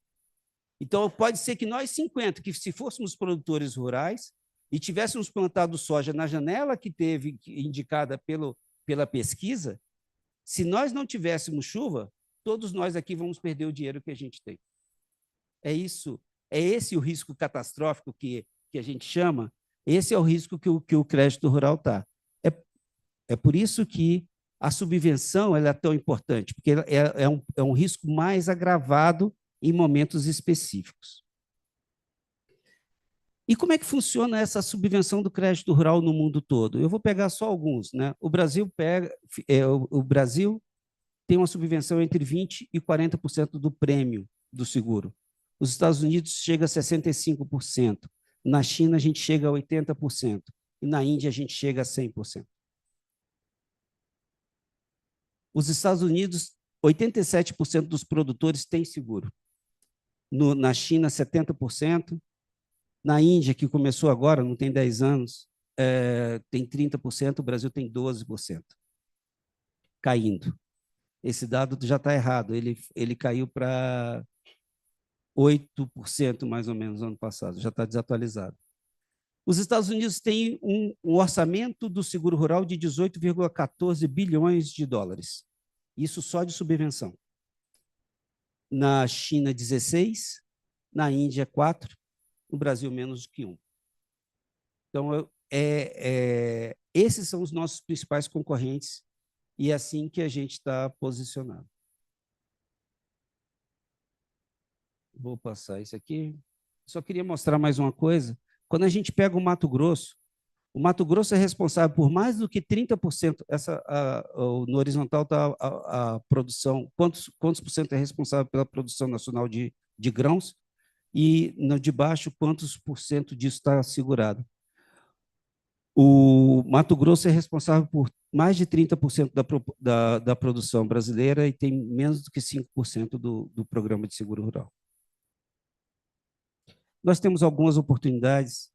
Então, pode ser que nós 50, que se fôssemos produtores rurais, e tivéssemos plantado soja na janela que teve indicada pela pesquisa, se nós não tivéssemos chuva, todos nós aqui vamos perder o dinheiro que a gente tem. É esse o risco catastrófico que a gente chama, esse é o risco que o crédito rural está. É por isso que a subvenção ela é tão importante, porque é um risco mais agravado em momentos específicos. E como é que funciona essa subvenção do crédito rural no mundo todo? Eu vou pegar só alguns, né? O Brasil tem uma subvenção entre 20% e 40% do prêmio do seguro. Os Estados Unidos chega a 65%. Na China, a gente chega a 80%. E na Índia, a gente chega a 100%. Os Estados Unidos, 87% dos produtores têm seguro. Na China, 70%. Na Índia, que começou agora, não tem 10 anos, tem 30%, o Brasil tem 12%. Caindo. Esse dado já está errado, ele caiu para 8%, mais ou menos, no ano passado, já está desatualizado. Os Estados Unidos têm um orçamento do seguro rural de 18,14 bilhões de dólares. Isso só de subvenção. Na China, 16%, na Índia, 4%, no Brasil, menos do que 1%. Então, esses são os nossos principais concorrentes e é assim que a gente está posicionado. Vou passar isso aqui. Só queria mostrar mais uma coisa. Quando a gente pega o Mato Grosso é responsável por mais do que 30%. No horizontal está a produção. Quantos por cento é responsável pela produção nacional de grãos? E no de baixo, quantos por cento disso está assegurado? O Mato Grosso é responsável por mais de 30% da produção brasileira e tem menos do que 5% do programa de seguro rural. Nós temos algumas oportunidades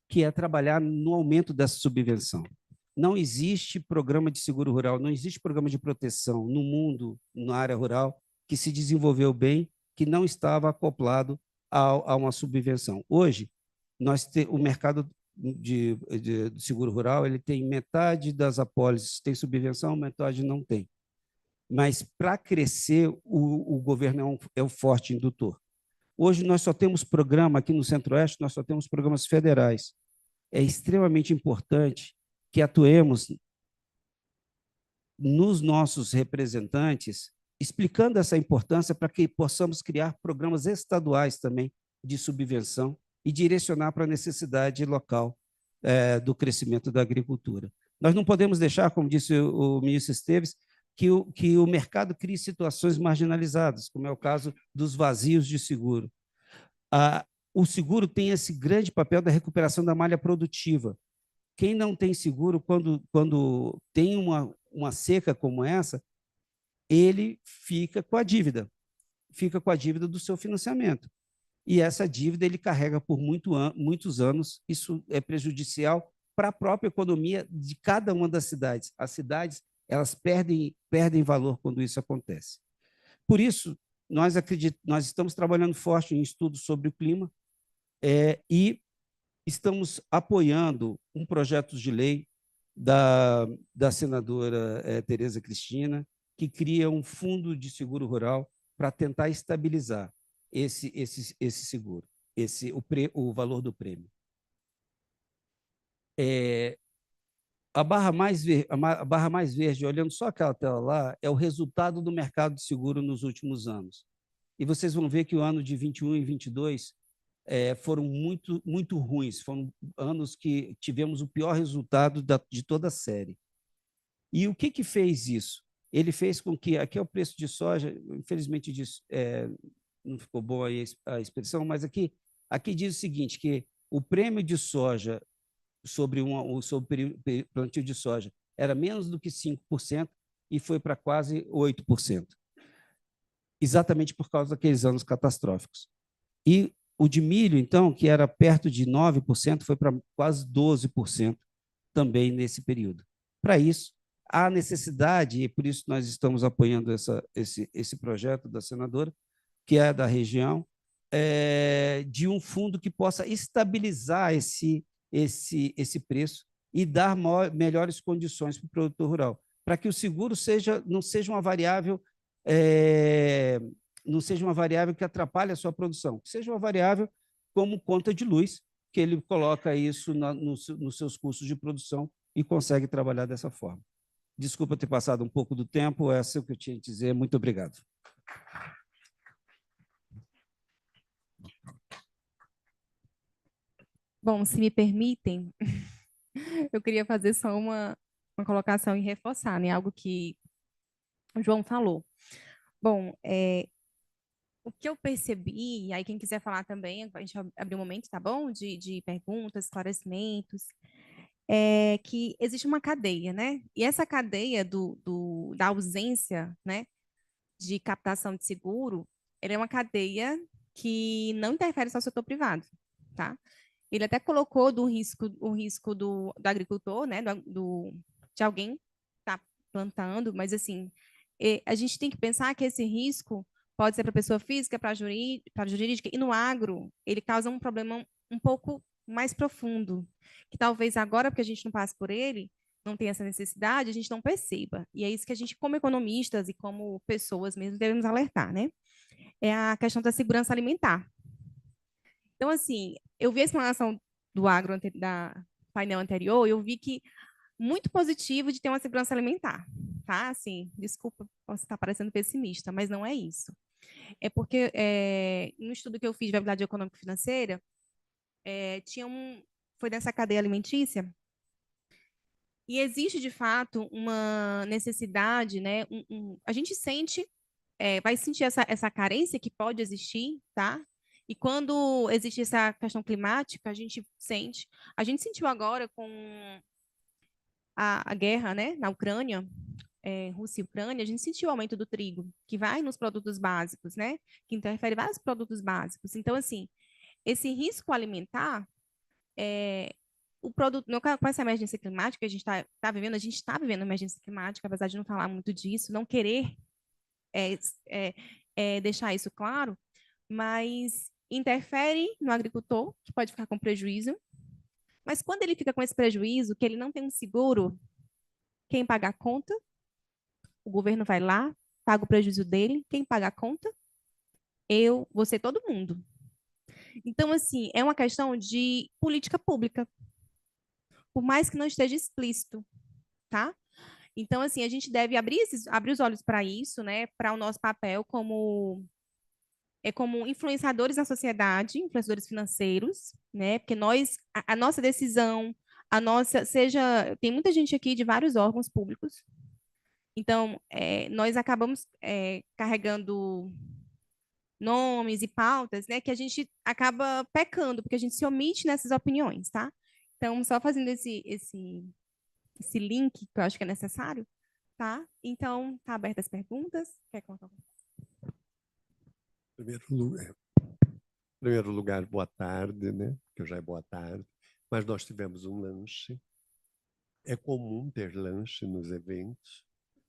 que é trabalhar no aumento dessa subvenção. Não existe programa de seguro rural, não existe programa de proteção no mundo, na área rural, que se desenvolveu bem, que não estava acoplado a uma subvenção. Hoje, o mercado de seguro rural ele tem metade das apólices tem subvenção, metade não tem. mas para crescer, o governo é um forte indutor. Hoje nós só temos programa, aqui no Centro-Oeste, nós só temos programas federais. É extremamente importante que atuemos nos nossos representantes, explicando essa importância para que possamos criar programas estaduais também de subvenção e direcionar para a necessidade local do crescimento da agricultura. Nós não podemos deixar, como disse o ministro Esteves, que o mercado crie situações marginalizadas, como é o caso dos vazios de seguro. O seguro tem esse grande papel da recuperação da malha produtiva. Quem não tem seguro, quando tem uma seca como essa, ele fica com a dívida do seu financiamento. E essa dívida ele carrega por muitos anos. Isso é prejudicial para a própria economia de cada uma das cidades. As cidades elas perdem valor quando isso acontece. Por isso, nós estamos trabalhando forte em estudos sobre o clima e estamos apoiando um projeto de lei da senadora Tereza Cristina, que cria um fundo de seguro rural para tentar estabilizar esse seguro, o valor do prêmio. A barra mais verde, olhando só aquela tela lá, é o resultado do mercado de seguro nos últimos anos. E vocês vão ver que o ano de 21 e 22 foram muito ruins, foram anos que tivemos o pior resultado de toda a série. E o que fez isso? Ele fez com que, aqui é o preço de soja, infelizmente não ficou boa aí a expressão, mas aqui diz o seguinte, que o prêmio de soja sobre o plantio de soja era menos do que 5% e foi para quase 8%, exatamente por causa daqueles anos catastróficos. E o de milho, então, que era perto de 9%, foi para quase 12% também nesse período. Para isso, há necessidade, e por isso nós estamos apoiando esse projeto da senadora, que é da região, de um fundo que possa estabilizar esse preço e dar melhores condições para o produtor rural, para que o seguro não seja uma variável que atrapalhe a sua produção, que seja uma variável como conta de luz, que ele coloca isso nos seus custos de produção e consegue trabalhar dessa forma. Desculpa ter passado um pouco do tempo, essa é o que eu tinha a dizer. Muito obrigado. Bom, se me permitem, eu queria fazer só uma colocação e reforçar, né, algo que o João falou. Bom, o que eu percebi, e aí quem quiser falar também, a gente abrir um momento, tá bom? De perguntas, esclarecimentos, é que existe uma cadeia, né? E essa cadeia da ausência, né, de captação de seguro, ela é uma cadeia que não interfere só no setor privado, tá? Ele até colocou o risco do agricultor, né, de alguém que está plantando, mas assim, a gente tem que pensar que esse risco pode ser para a pessoa física, para a jurídica, e no agro ele causa um problema um pouco mais profundo, que talvez agora, porque a gente não passa por ele, não tem essa necessidade, a gente não perceba. E é isso que a gente, como economistas e como pessoas mesmo, devemos alertar, né? É a questão da segurança alimentar. Então, assim, eu vi a explanação do agro da painel anterior, eu vi que muito positivo de ter uma segurança alimentar, tá? Assim, desculpa, posso estar parecendo pessimista, mas não é isso. É porque no estudo que eu fiz de viabilidade econômica e financeira, foi dessa cadeia alimentícia, e existe de fato uma necessidade, né? A gente sente, vai sentir essa carência que pode existir, tá? E quando existe essa questão climática, a gente sentiu agora com a guerra, né, na Ucrânia, Rússia e Ucrânia, a gente sentiu o aumento do trigo, que vai nos produtos básicos, né, que interfere em vários produtos básicos. Então, assim, esse risco alimentar, o produto, com essa emergência climática que a gente está vivendo, a gente está vivendo emergência climática, apesar de não falar muito disso, não querer deixar isso claro, mas interfere no agricultor, que pode ficar com prejuízo, mas quando ele fica com esse prejuízo, que ele não tem um seguro, quem paga a conta? o governo vai lá, paga o prejuízo dele, quem paga a conta? Eu, você, todo mundo. Então, assim, é uma questão de política pública, por mais que não esteja explícito, tá? Então, assim, a gente deve abrir os olhos para isso, né? Para o nosso papel como influenciadores na sociedade, influenciadores financeiros, né? Porque a nossa decisão, tem muita gente aqui de vários órgãos públicos, então nós acabamos carregando nomes e pautas, né? Que a gente acaba pecando, porque a gente se omite nessas opiniões, tá? Então, só fazendo esse link que eu acho que é necessário, tá? Então, tá abertas as perguntas. Quer colocar? Primeiro lugar, boa tarde, né? Que já é boa tarde. Mas nós tivemos um lanche. É comum ter lanche nos eventos.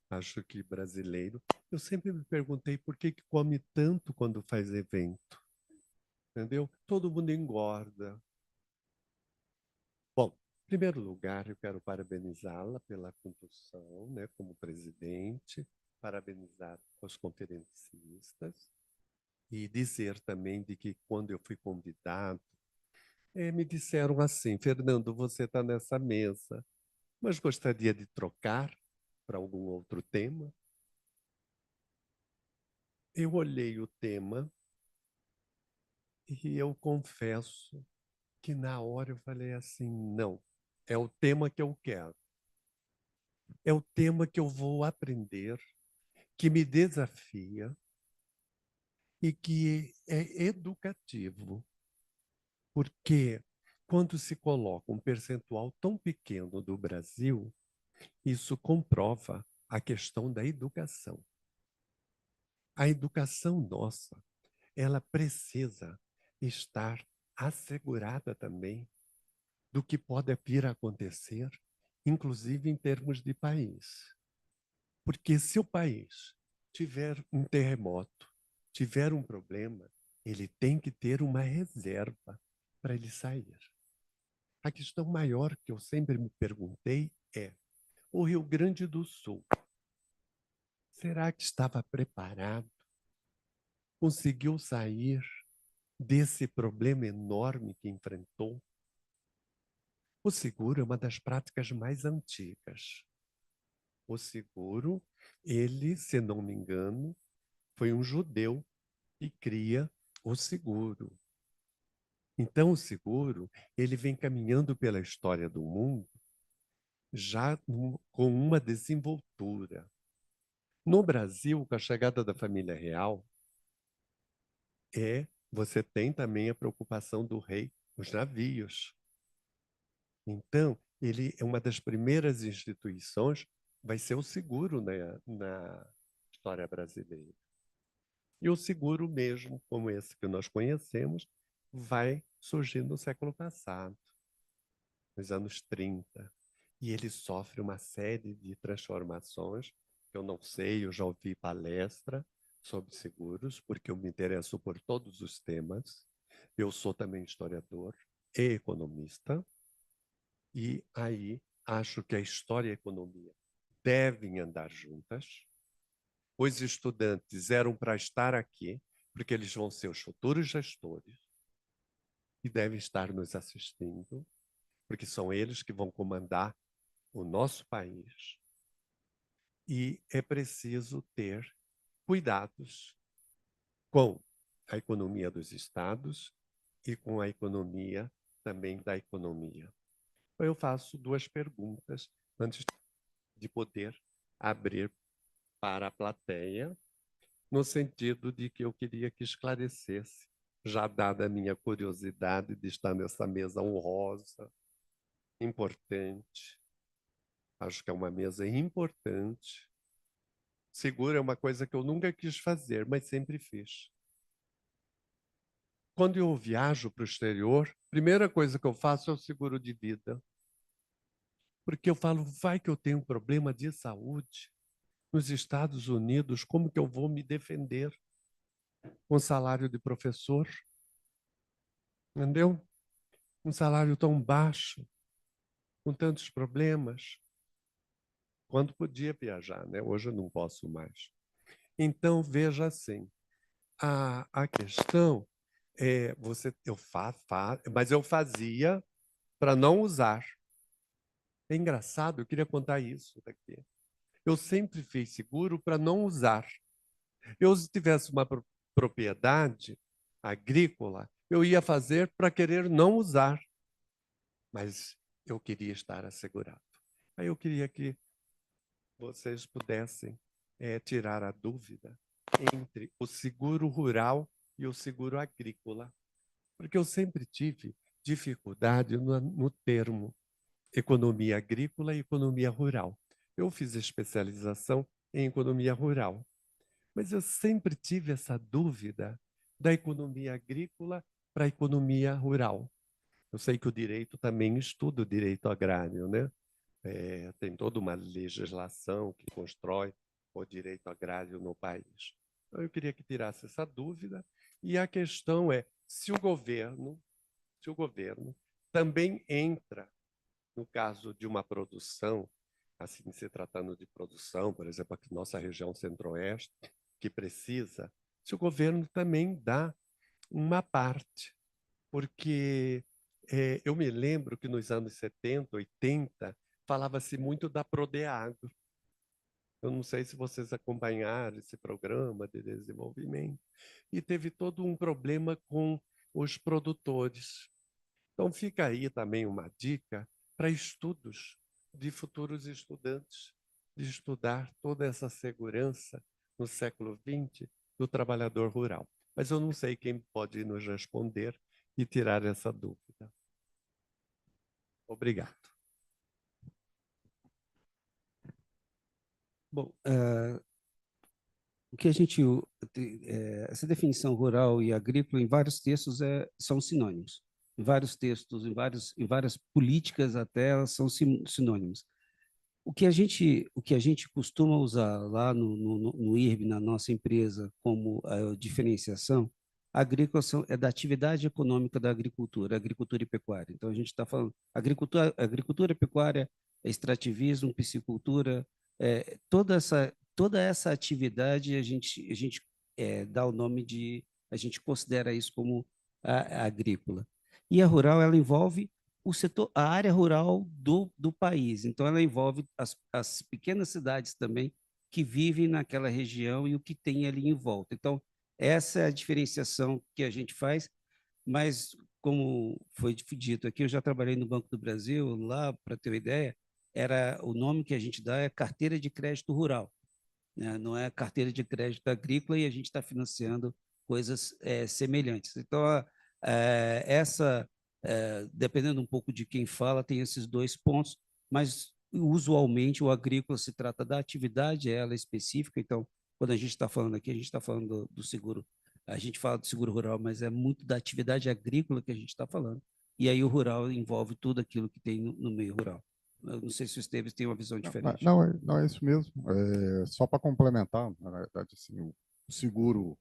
Acho que brasileiro. Eu sempre me perguntei por que come tanto quando faz evento. Entendeu? Todo mundo engorda. Bom, em primeiro lugar, eu quero parabenizá-la pela condução, né, como presidente, parabenizar os conferencistas e dizer também de que quando eu fui convidado, me disseram assim, Fernando, você está nessa mesa, mas gostaria de trocar para algum outro tema? Eu olhei o tema e eu confesso que na hora eu falei assim, não, é o tema que eu quero. É o tema que eu vou aprender, que me desafia e que é educativo. Porque quando se coloca um percentual tão pequeno do Brasil, isso comprova a questão da educação. A educação nossa, ela precisa estar assegurada também do que pode vir a acontecer, inclusive em termos de país. Porque se o país tiver um terremoto, tiver um problema, ele tem que ter uma reserva para ele sair. A questão maior que eu sempre me perguntei é: o Rio Grande do Sul, será que estava preparado? Conseguiu sair desse problema enorme que enfrentou? O seguro é uma das práticas mais antigas. O seguro, ele, se não me engano, foi um judeu que cria o seguro. Então, o seguro, ele vem caminhando pela história do mundo já com uma desenvoltura. No Brasil, com a chegada da família real, você tem também a preocupação do rei, os navios. Então, ele é uma das primeiras instituições, vai ser o seguro, né, na história brasileira. E o seguro mesmo, como esse que nós conhecemos, vai surgir no século passado, nos anos 30. E ele sofre uma série de transformações, que eu não sei, eu já ouvi palestra sobre seguros, porque eu me interesso por todos os temas. Eu sou também historiador e economista, e aí acho que a história e a economia devem andar juntas. Os estudantes eram para estar aqui, porque eles vão ser os futuros gestores e devem estar nos assistindo, porque são eles que vão comandar o nosso país. E é preciso ter cuidados com a economia dos estados e com a economia também da economia. Eu faço duas perguntas antes de poder abrir para a plateia, no sentido de que eu queria que esclarecesse, já dada a minha curiosidade de estar nessa mesa honrosa, importante. Acho que é uma mesa importante. Seguro é uma coisa que eu nunca quis fazer, mas sempre fiz. Quando eu viajo para o exterior, a primeira coisa que eu faço é o seguro de vida. Porque eu falo, vai que eu tenho um problema de saúde nos Estados Unidos, como que eu vou me defender com salário de professor? Entendeu? Um salário tão baixo, com tantos problemas. quando podia viajar, né? Hoje eu não posso mais. Então, veja assim, a questão é, mas eu fazia para não usar. É engraçado, eu queria contar isso daqui. Eu sempre fiz seguro para não usar. Eu, se tivesse uma propriedade agrícola, eu ia fazer para querer não usar, mas eu queria estar assegurado. Aí eu queria que vocês pudessem tirar a dúvida entre o seguro rural e o seguro agrícola, porque eu sempre tive dificuldade no termo economia agrícola e economia rural. Eu fiz especialização em economia rural, mas eu sempre tive essa dúvida da economia agrícola para a economia rural. Eu sei que o direito também estuda o direito agrário, né? Tem toda uma legislação que constrói o direito agrário no país. Então, eu queria que tirasse essa dúvida. E a questão é, se o governo também entra, no caso de uma produção, assim, se tratando de produção, por exemplo, aqui na nossa região centro-oeste, que precisa, se o governo também dá uma parte, porque eu me lembro que nos anos 70, 80, falava-se muito da Prodeagro. Eu não sei se vocês acompanharam esse programa de desenvolvimento. E teve todo um problema com os produtores. Então, fica aí também uma dica para estudos de futuros estudantes, de estudar toda essa segurança no século XX do trabalhador rural. Mas eu não sei quem pode nos responder e tirar essa dúvida. Obrigado. Bom, o que a gente, essa definição rural e agrícola em vários textos são sinônimos. Em vários textos, em várias políticas até, elas são sinônimos. O que a gente costuma usar lá no IRB, na nossa empresa, como diferenciação, é da atividade econômica da agricultura e pecuária. Então, a gente está falando agricultura, pecuária, extrativismo, piscicultura, toda essa atividade a gente dá o nome a gente considera isso como agrícola. E a rural, ela envolve a área rural do país. Então, ela envolve as pequenas cidades também que vivem naquela região e o que tem ali em volta. Então, essa é a diferenciação que a gente faz, mas, como foi dito aqui, eu já trabalhei no Banco do Brasil, lá, para ter uma ideia, o nome que a gente dá é carteira de crédito rural, né? Não é carteira de crédito agrícola, e a gente está financiando coisas semelhantes. Então, dependendo um pouco de quem fala, tem esses dois pontos, mas usualmente o agrícola se trata da atividade, ela é específica. Então, quando a gente está falando aqui, a gente está falando do seguro, a gente fala do seguro rural, mas é muito da atividade agrícola que a gente está falando. E aí o rural envolve tudo aquilo que tem no meio rural. Eu não sei se o Esteves tem uma visão diferente. Não, é isso mesmo. Só para complementar, na verdade, assim, o seguro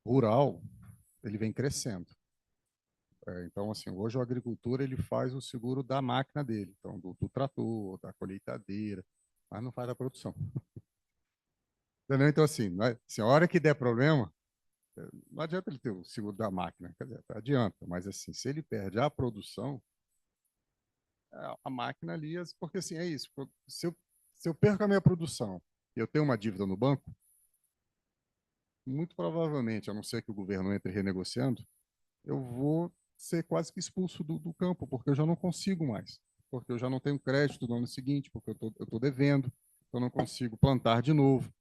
rural ele vem crescendo. Então, assim, hoje o agricultor ele faz o seguro da máquina dele, então do trator, da colheitadeira, mas não faz a produção. Entendeu? Então, assim, a hora que der problema, não adianta ele ter o seguro da máquina, quer dizer, adianta, mas assim, se ele perde a produção, a máquina ali, porque assim, é isso, se eu perco a minha produção e eu tenho uma dívida no banco, muito provavelmente, a não ser que o governo entre renegociando, eu vou ser quase que expulso do campo, porque eu já não consigo mais, porque eu já não tenho crédito no ano seguinte, porque eu tô devendo, eu não consigo plantar de novo.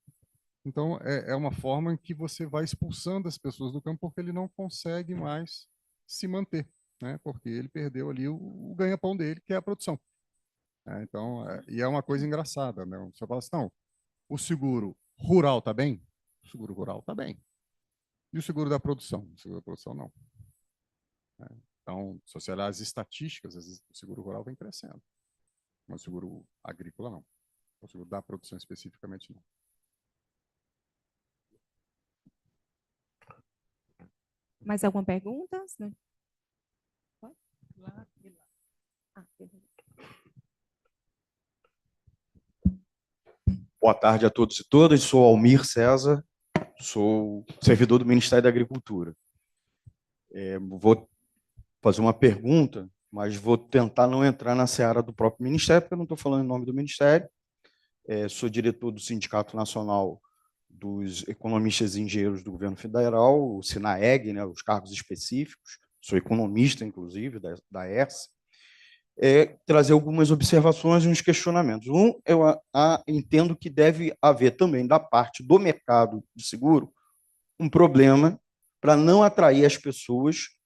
Então, é uma forma em que você vai expulsando as pessoas do campo, porque ele não consegue mais se manter, né? Porque ele perdeu ali o ganha-pão dele, que é a produção. Então, e é uma coisa engraçada, né? Você fala assim, não, o seguro rural está bem? O seguro rural está bem. E o seguro da produção? O seguro da produção, não. Então, se você olhar as estatísticas, o seguro rural vem crescendo, mas o seguro agrícola não. O seguro da produção especificamente não. Mais alguma pergunta? Pode? Lá e lá. Ah, beleza. Boa tarde a todos e todas. Sou Almir César, sou servidor do Ministério da Agricultura. Vou fazer uma pergunta, mas vou tentar não entrar na seara do próprio Ministério, porque eu não estou falando em nome do Ministério. Sou diretor do Sindicato Nacional dos Economistas e Engenheiros do Governo Federal, o SINAEG, né, os cargos específicos. Sou economista, inclusive, da ERSE. Trazer algumas observações e uns questionamentos. Eu entendo que deve haver também, da parte do mercado de seguro, um problema para não atrair as pessoas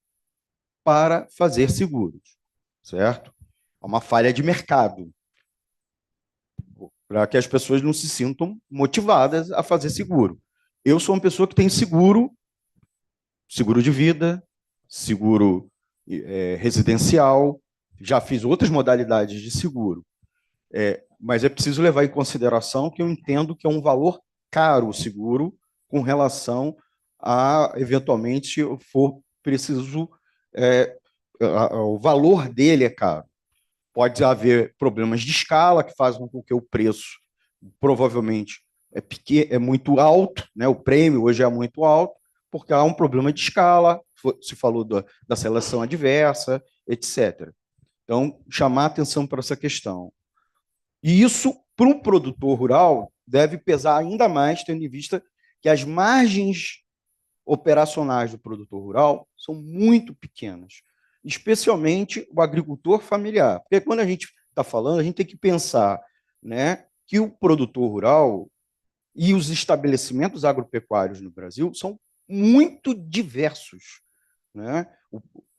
para fazer seguros, certo? É uma falha de mercado, para que as pessoas não se sintam motivadas a fazer seguro. Eu sou uma pessoa que tem seguro de vida, seguro residencial, já fiz outras modalidades de seguro, mas é preciso levar em consideração que eu entendo que é um valor caro o seguro com relação a, eventualmente, for preciso, o valor dele é caro. Pode haver problemas de escala que fazem com que o preço provavelmente é muito alto, né? O prêmio hoje é muito alto, porque há um problema de escala, se falou da seleção adversa, etc. Então, chamar atenção para essa questão. E isso, para um produtor rural, deve pesar ainda mais, tendo em vista que as margens operacionais do produtor rural são muito pequenas, especialmente o agricultor familiar. Porque quando a gente está falando, a gente tem que pensar, né, que o produtor rural e os estabelecimentos agropecuários no Brasil são muito diversos, né?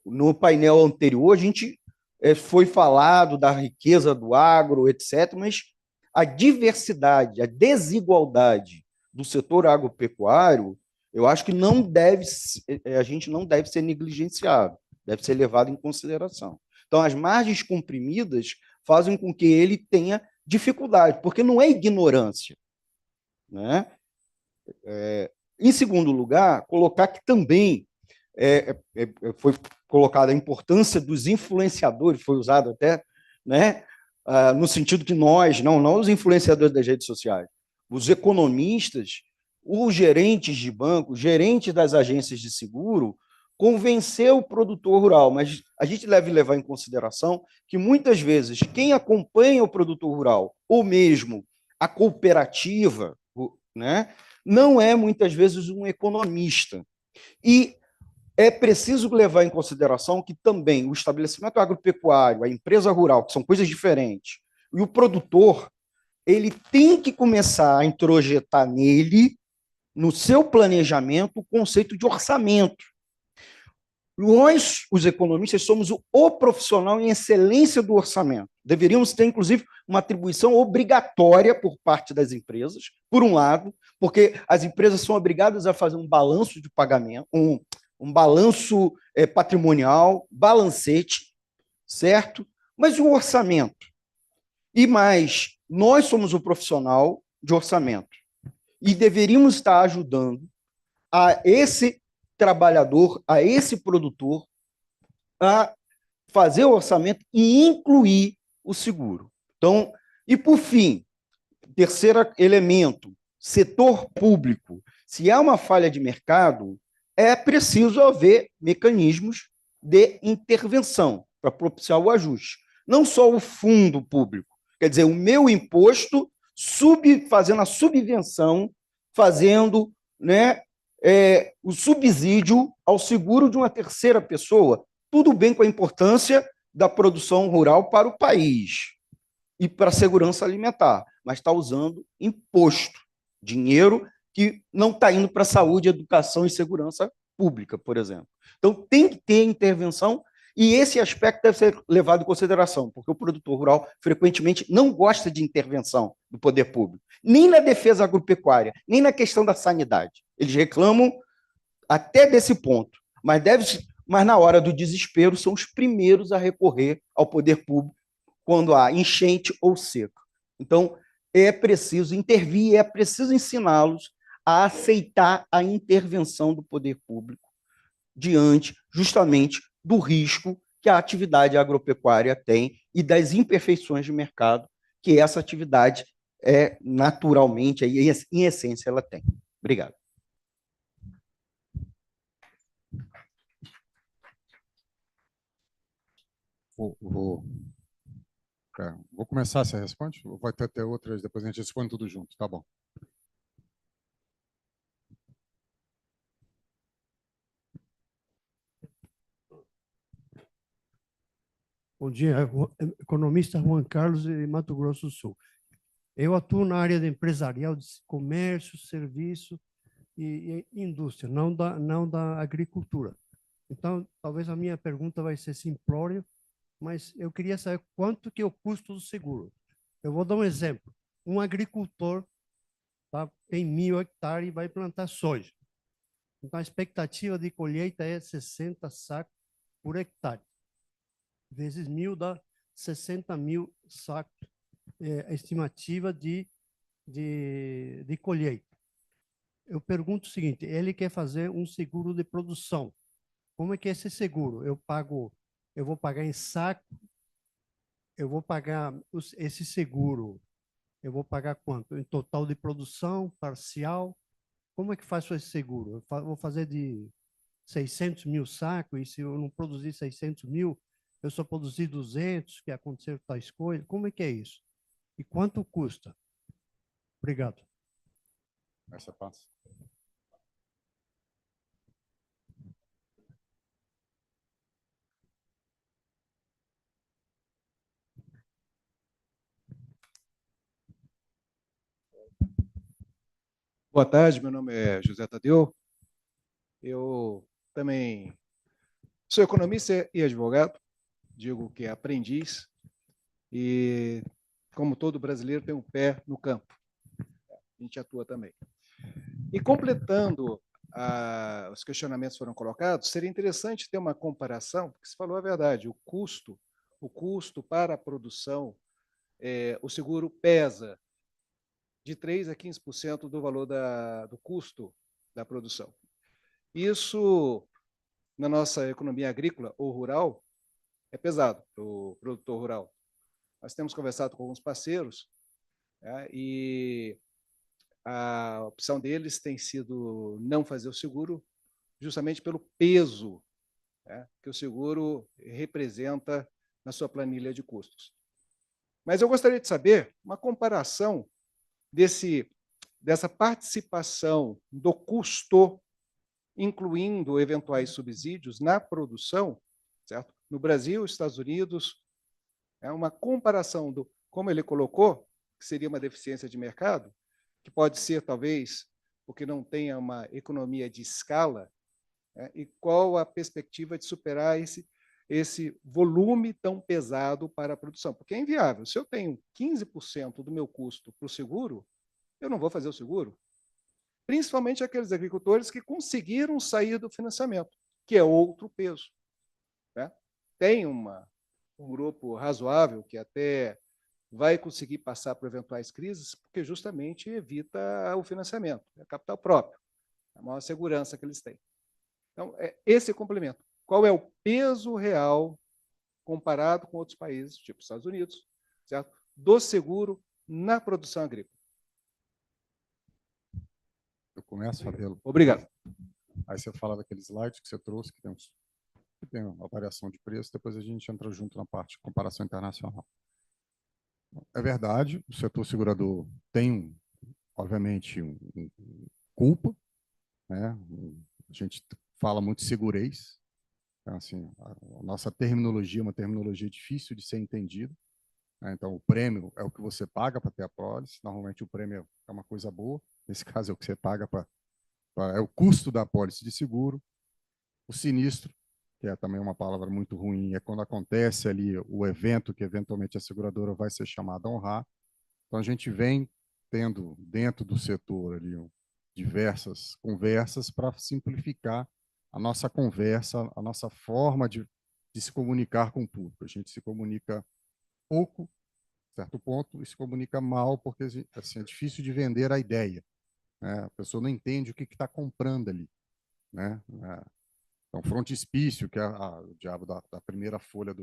No painel anterior, a gente foi falado da riqueza do agro, etc., mas a diversidade, a desigualdade do setor agropecuário, eu acho que a gente não deve ser negligenciado, deve ser levado em consideração. Então, as margens comprimidas fazem com que ele tenha dificuldade, porque não é ignorância, né? Em segundo lugar, colocar que também foi colocada a importância dos influenciadores, foi usado até, né, no sentido que nós, não os influenciadores das redes sociais, os economistas, os gerentes de banco, gerentes das agências de seguro, convencer o produtor rural, mas a gente deve levar em consideração que, muitas vezes, quem acompanha o produtor rural, ou mesmo a cooperativa, né, não é, muitas vezes, um economista. E é preciso levar em consideração que também o estabelecimento agropecuário, a empresa rural, que são coisas diferentes, e o produtor, ele tem que começar a introjetar nele, no seu planejamento, o conceito de orçamento. Nós, os economistas, somos o profissional em excelência do orçamento. Deveríamos ter, inclusive, uma atribuição obrigatória por parte das empresas, por um lado, porque as empresas são obrigadas a fazer um balanço de pagamento, um balanço patrimonial, balancete, certo? Mas o orçamento. E mais, nós somos o profissional de orçamento e deveríamos estar ajudando a esse trabalhador, a esse produtor, a fazer o orçamento e incluir o seguro. Então, e por fim, terceiro elemento, setor público. Se há uma falha de mercado, é preciso haver mecanismos de intervenção para propiciar o ajuste. Não só o fundo público, quer dizer, o meu imposto fazendo a subvenção, fazendo, né, o subsídio ao seguro de uma terceira pessoa. Tudo bem com a importância da produção rural para o país e para a segurança alimentar, mas está usando imposto, dinheiro que não está indo para a saúde, educação e segurança pública, por exemplo. Então, tem que ter intervenção e esse aspecto deve ser levado em consideração, porque o produtor rural, frequentemente, não gosta de intervenção do poder público, nem na defesa agropecuária, nem na questão da sanidade. Eles reclamam até desse ponto, mas na hora do desespero são os primeiros a recorrer ao poder público quando há enchente ou seca. Então, é preciso intervir, é preciso ensiná-los a aceitar a intervenção do poder público diante, justamente, do risco que a atividade agropecuária tem e das imperfeições de mercado que essa atividade naturalmente, em essência, ela tem. Obrigado. Vou começar, você responde? Ou vai ter outras, depois a gente responde tudo junto, tá bom. Bom dia, economista Juan Carlos de Mato Grosso do Sul. Eu atuo na área empresarial de comércio, serviço e indústria, não da agricultura. Então, talvez a minha pergunta vai ser simplória, mas eu queria saber quanto que é o custo do seguro. Eu vou dar um exemplo. Um agricultor tem 1.000 hectares e vai plantar soja. Então, a expectativa de colheita é 60 sacos por hectare. Vezes 1.000 dá 60.000 sacos, a estimativa de colheita. Eu pergunto o seguinte, ele quer fazer um seguro de produção. Como é que é esse seguro? Eu vou pagar em saco, eu vou pagar esse seguro, eu vou pagar quanto? Em total de produção, parcial? Como é que faço esse seguro? Vou fazer de 600.000 sacos, e se eu não produzir 600.000, eu só produzir 200, que aconteceu tais coisas. Como é que é isso? E quanto custa? Obrigado. Essa passa. Boa tarde, meu nome é José Tadeu. Eu também sou economista e advogado, digo que é aprendiz, e, como todo brasileiro, tem um pé no campo. A gente atua também. E completando os questionamentos que foram colocados, seria interessante ter uma comparação, porque você falou a verdade, o custo para a produção, o seguro pesa de 3% a 15% do valor do custo da produção. Isso, na nossa economia agrícola ou rural, é pesado para o produtor rural. Nós temos conversado com alguns parceiros, né, e a opção deles tem sido não fazer o seguro, justamente pelo peso, né, que o seguro representa na sua planilha de custos. Mas eu gostaria de saber uma comparação dessa participação do custo, incluindo eventuais subsídios na produção, certo? No Brasil, Estados Unidos, é uma comparação como ele colocou, que seria uma deficiência de mercado, que pode ser, talvez, porque não tenha uma economia de escala, né? E qual a perspectiva de superar esse volume tão pesado para a produção? Porque é inviável. Se eu tenho 15% do meu custo para o seguro, eu não vou fazer o seguro. Principalmente aqueles agricultores que conseguiram sair do financiamento, que é outro peso, né? Tem um grupo razoável que até vai conseguir passar por eventuais crises, porque justamente evita o financiamento, é capital próprio, a maior segurança que eles têm. Então, esse complemento. Qual é o peso real, comparado com outros países, tipo Estados Unidos, certo? Do seguro na produção agrícola? Eu começo, Fabelo. Obrigado. Aí você fala daquele slide que você trouxe, que tem uma variação de preço, depois a gente entra junto na parte de comparação internacional. É verdade, o setor segurador tem, obviamente, culpa, né? A gente fala muito de segurez, então, assim, a nossa terminologia é uma terminologia difícil de ser entendida, né? Então, o prêmio é o que você paga para ter a pólice, normalmente o prêmio é uma coisa boa, nesse caso é o que você paga é o custo da apólice de seguro. O sinistro, que é também uma palavra muito ruim, é quando acontece ali o evento que eventualmente a seguradora vai ser chamada a honrar. Então a gente vem tendo dentro do setor ali diversas conversas para simplificar a nossa conversa, a nossa forma de se comunicar com o público. A gente se comunica pouco, certo ponto, e se comunica mal porque assim, é difícil de vender a ideia, né? A pessoa não entende o que está comprando ali, né? Então, frontispício, que é o diabo da primeira folha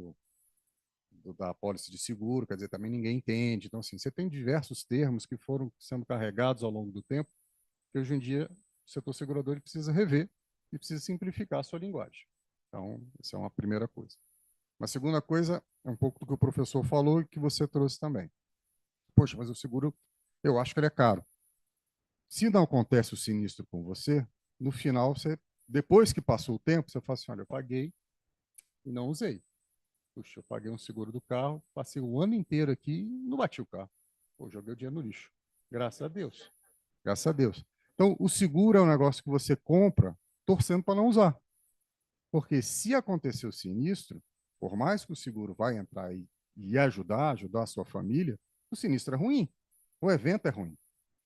da apólice de seguro, quer dizer, também ninguém entende. Então, assim, você tem diversos termos que foram sendo carregados ao longo do tempo, que hoje em dia o setor segurador ele precisa rever e precisa simplificar a sua linguagem. Então, essa é uma primeira coisa. Uma segunda coisa é um pouco do que o professor falou e que você trouxe também. Poxa, mas o seguro, eu acho que ele é caro. Se não acontece o sinistro com você, no final, depois que passou o tempo, você fala assim, olha, eu paguei e não usei. Puxa, eu paguei um seguro do carro, passei o ano inteiro aqui e não bati o carro. Pô, joguei o dinheiro no lixo. Graças a Deus. Graças a Deus. Então, o seguro é um negócio que você compra torcendo para não usar. Porque se acontecer o sinistro, por mais que o seguro vai entrar aí e ajudar a sua família, o sinistro é ruim. O evento é ruim.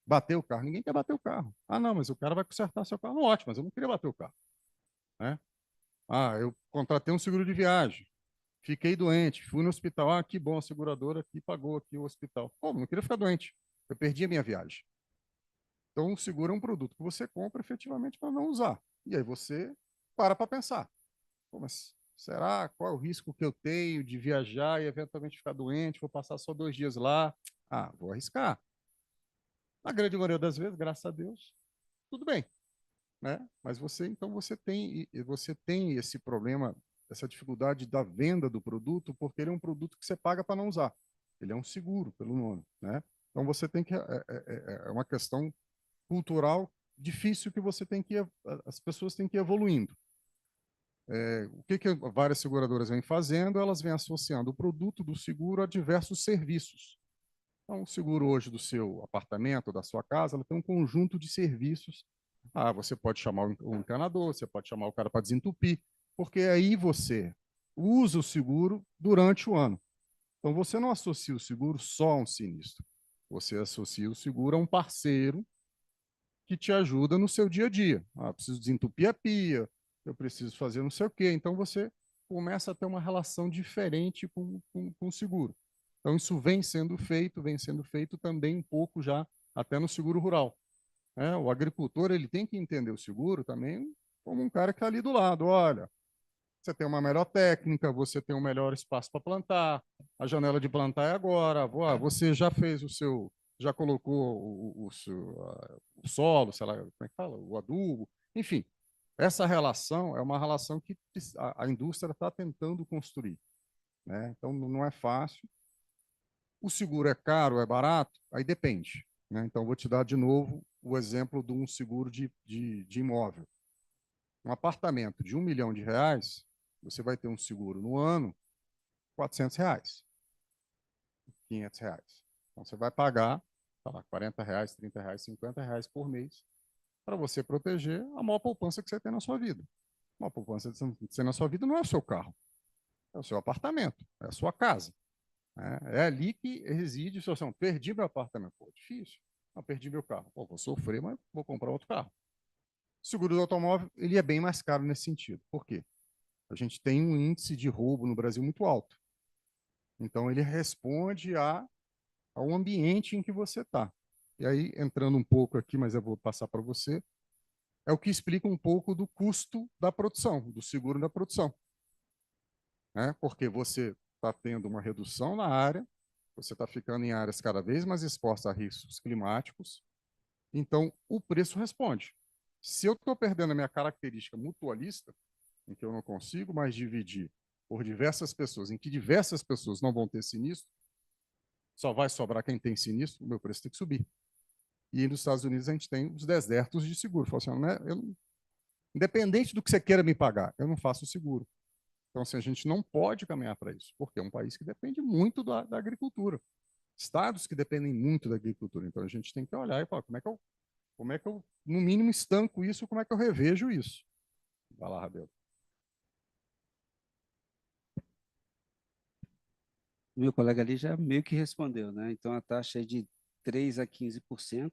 Bater o carro, ninguém quer bater o carro. Ah, não, mas o cara vai consertar seu carro. Não, ótimo, mas eu não queria bater o carro. Né? Ah, eu contratei um seguro de viagem. Fiquei doente, fui no hospital. Ah, que bom, a seguradora aqui pagou aqui o hospital. Pô, não queria ficar doente. Eu perdi a minha viagem. Então, o seguro é um produto que você compra efetivamente para não usar. E aí você para pensar. Pô, mas será? Qual é o risco que eu tenho de viajar e eventualmente ficar doente? Vou passar só 2 dias lá. Ah, vou arriscar. Na grande maioria das vezes, graças a Deus, tudo bem. Né? Mas então você tem esse problema, essa dificuldade da venda do produto, porque ele é um produto que você paga para não usar. Ele é um seguro pelo nome, né? Então você tem que é uma questão cultural difícil que você tem que as pessoas têm que ir evoluindo. O que várias seguradoras vêm fazendo? Elas vêm associando o produto do seguro a diversos serviços. Então, o seguro hoje do seu apartamento, da sua casa, ela tem um conjunto de serviços. Ah, você pode chamar o encanador, você pode chamar o cara para desentupir, porque aí você usa o seguro durante o ano. Então, você não associa o seguro só a um sinistro. Você associa o seguro a um parceiro que te ajuda no seu dia a dia. Ah, preciso desentupir a pia, eu preciso fazer não sei o quê. Então, você começa a ter uma relação diferente com o seguro. Então, isso vem sendo feito também um pouco já até no seguro rural. O agricultor ele tem que entender o seguro também como um cara que está ali do lado. Olha, você tem uma melhor técnica, você tem um melhor espaço para plantar, a janela de plantar é agora, você já fez já colocou o solo, sei lá, como é que fala? O adubo, enfim. Essa relação é uma relação que a indústria está tentando construir. Né? Então, não é fácil. O seguro é caro, é barato? Aí depende. Né? Então, vou te dar de novo o exemplo de um seguro de imóvel. Um apartamento de R$ 1 milhão, você vai ter um seguro no ano, R$ 400, R$ 500. Então, você vai pagar, sei lá, R$ 40, R$ 30, R$ 50 por mês para você proteger a maior poupança que você tem na sua vida. A maior poupança que você tem na sua vida não é o seu carro, é o seu apartamento, é a sua casa. É ali que reside a situação. Perdi meu apartamento. Pô, difícil. Não, perdi meu carro. Pô, vou sofrer, mas vou comprar outro carro. O seguro do automóvel ele é bem mais caro nesse sentido. Por quê? A gente tem um índice de roubo no Brasil muito alto. Então, ele responde ao ambiente em que você está. E aí, entrando um pouco aqui, mas eu vou passar para você, é o que explica um pouco do custo da produção, do seguro da produção. Porque você está tendo uma redução na área, você está ficando em áreas cada vez mais expostas a riscos climáticos, então o preço responde. Se eu estou perdendo a minha característica mutualista, em que eu não consigo mais dividir por diversas pessoas, em que diversas pessoas não vão ter sinistro, só vai sobrar quem tem sinistro, o meu preço tem que subir. E nos Estados Unidos a gente tem os desertos de seguro. Fala assim, independente do que você queira me pagar, eu não faço seguro. Então, assim, a gente não pode caminhar para isso, porque é um país que depende muito da agricultura. Estados que dependem muito da agricultura. Então, a gente tem que olhar e falar, como é que eu no mínimo, estanco isso, como é que eu revejo isso? Vai lá, Rabelo. Meu colega ali já meio que respondeu, né? Então, a taxa é de 3 a 15%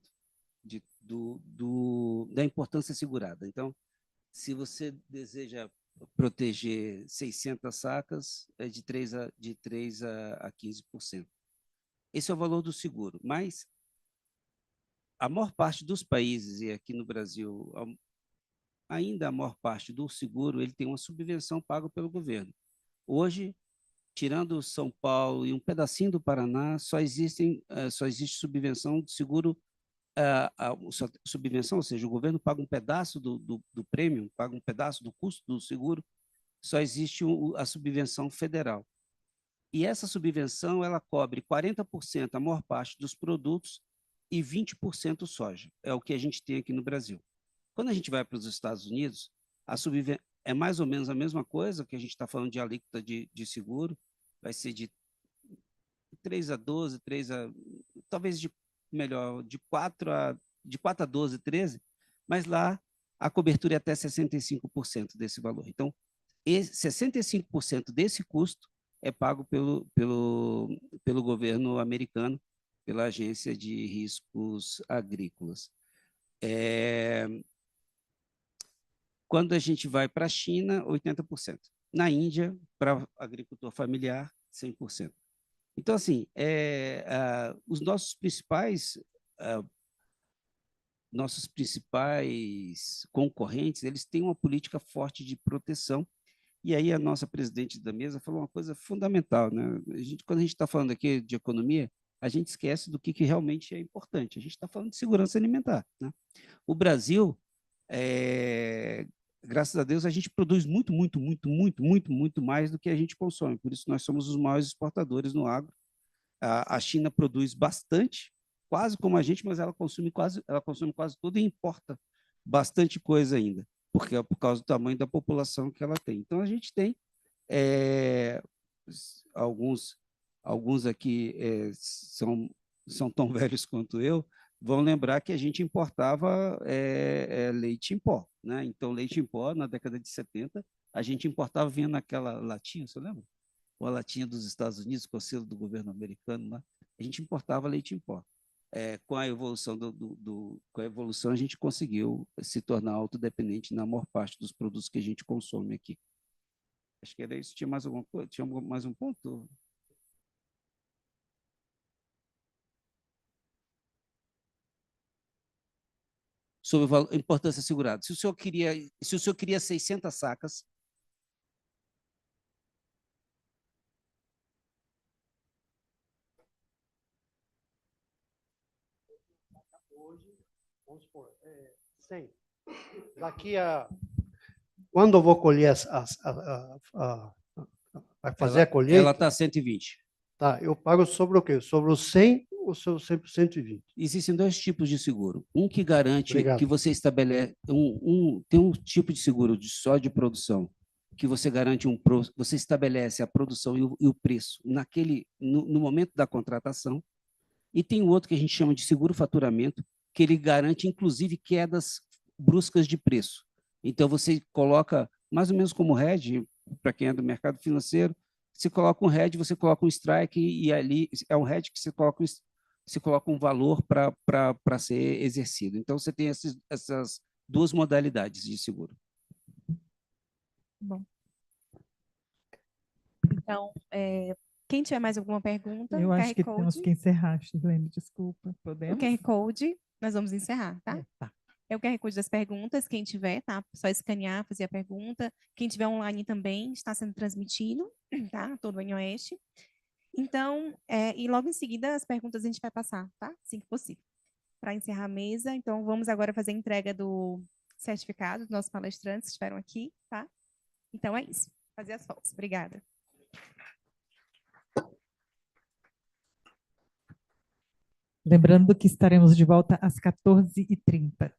da importância segurada. Então, se você deseja proteger 600 sacas, é de 3 a 15%. Esse é o valor do seguro, mas a maior parte dos países, e aqui no Brasil, ainda a maior parte do seguro, ele tem uma subvenção paga pelo governo. Hoje, tirando São Paulo e um pedacinho do Paraná, só existe subvenção de seguro, subvenção, ou seja, o governo paga um pedaço do prêmio, paga um pedaço do custo do seguro, só existe a subvenção federal. E essa subvenção, ela cobre 40% a maior parte dos produtos e 20% soja. É o que a gente tem aqui no Brasil. Quando a gente vai para os Estados Unidos, é mais ou menos a mesma coisa que a gente está falando de alíquota de seguro, vai ser de 3 a 12, talvez melhor, de 4 a 12, 13, mas lá a cobertura é até 65% desse valor. Então, 65% desse custo é pago pelo governo americano, pela Agência de Riscos Agrícolas. Quando a gente vai para a China, 80%. Na Índia, para agricultor familiar, 100%. Então, assim, os nossos principais concorrentes, eles têm uma política forte de proteção. E aí a nossa presidente da mesa falou uma coisa fundamental, né? Quando a gente está falando aqui de economia, a gente esquece do que realmente é importante. A gente está falando de segurança alimentar, né? O Brasil, graças a Deus, a gente produz muito mais do que a gente consome. Por isso, nós somos os maiores exportadores no agro. A China produz bastante, quase como a gente, mas ela consome quase tudo e importa bastante coisa ainda, porque é por causa do tamanho da população que ela tem. Então, a gente tem alguns aqui são tão velhos quanto eu, vão lembrar que a gente importava leite em pó, né? Então, leite em pó, na década de 70, a gente importava, vinha naquela latinha, você lembra? Ou a latinha dos Estados Unidos, com o selo do governo americano, lá, a gente importava leite em pó. Com a evolução com a evolução, a gente conseguiu se tornar autodependente na maior parte dos produtos que a gente consome aqui. Acho que era isso. Tinha mais alguma coisa? Tinha mais um ponto? Sobre a importância assegurada. Se o senhor queria 600 sacas, hoje, vamos supor, 100. Daqui a... Quando eu vou colher, vai fazer a colheita... Ela está 120. Tá, eu pago sobre o quê? Sobre os 100 ou sobre 120? Existem dois tipos de seguro. Um que garante Obrigado. que você estabelece... tem um tipo de seguro só de produção, que você garante você estabelece a produção e o preço no momento da contratação, e tem o outro que a gente chama de seguro faturamento, que ele garante, inclusive, quedas bruscas de preço. Então, você coloca, mais ou menos como hedge, para quem é do mercado financeiro, você coloca um hedge, você coloca um strike, e ali é um hedge que você coloca um valor para ser exercido. Então, você tem essas duas modalidades de seguro. Bom. Então, quem tiver mais alguma pergunta, Eu acho que QR temos Code. que encerrar, Shirlene, desculpa. O Podemos? QR Code, nós vamos encerrar, tá? Tá. É o QR Code das perguntas, quem tiver, tá? Só escanear, fazer a pergunta. Quem tiver online também, está sendo transmitido, tá? Todo o Oeste. Então, e logo em seguida, as perguntas a gente vai passar, tá? Assim que possível. Para encerrar a mesa, então, vamos agora fazer a entrega do certificado dos nossos palestrantes que estiveram aqui, tá? Então, é isso. Fazer as fotos. Obrigada. Lembrando que estaremos de volta às 14h30.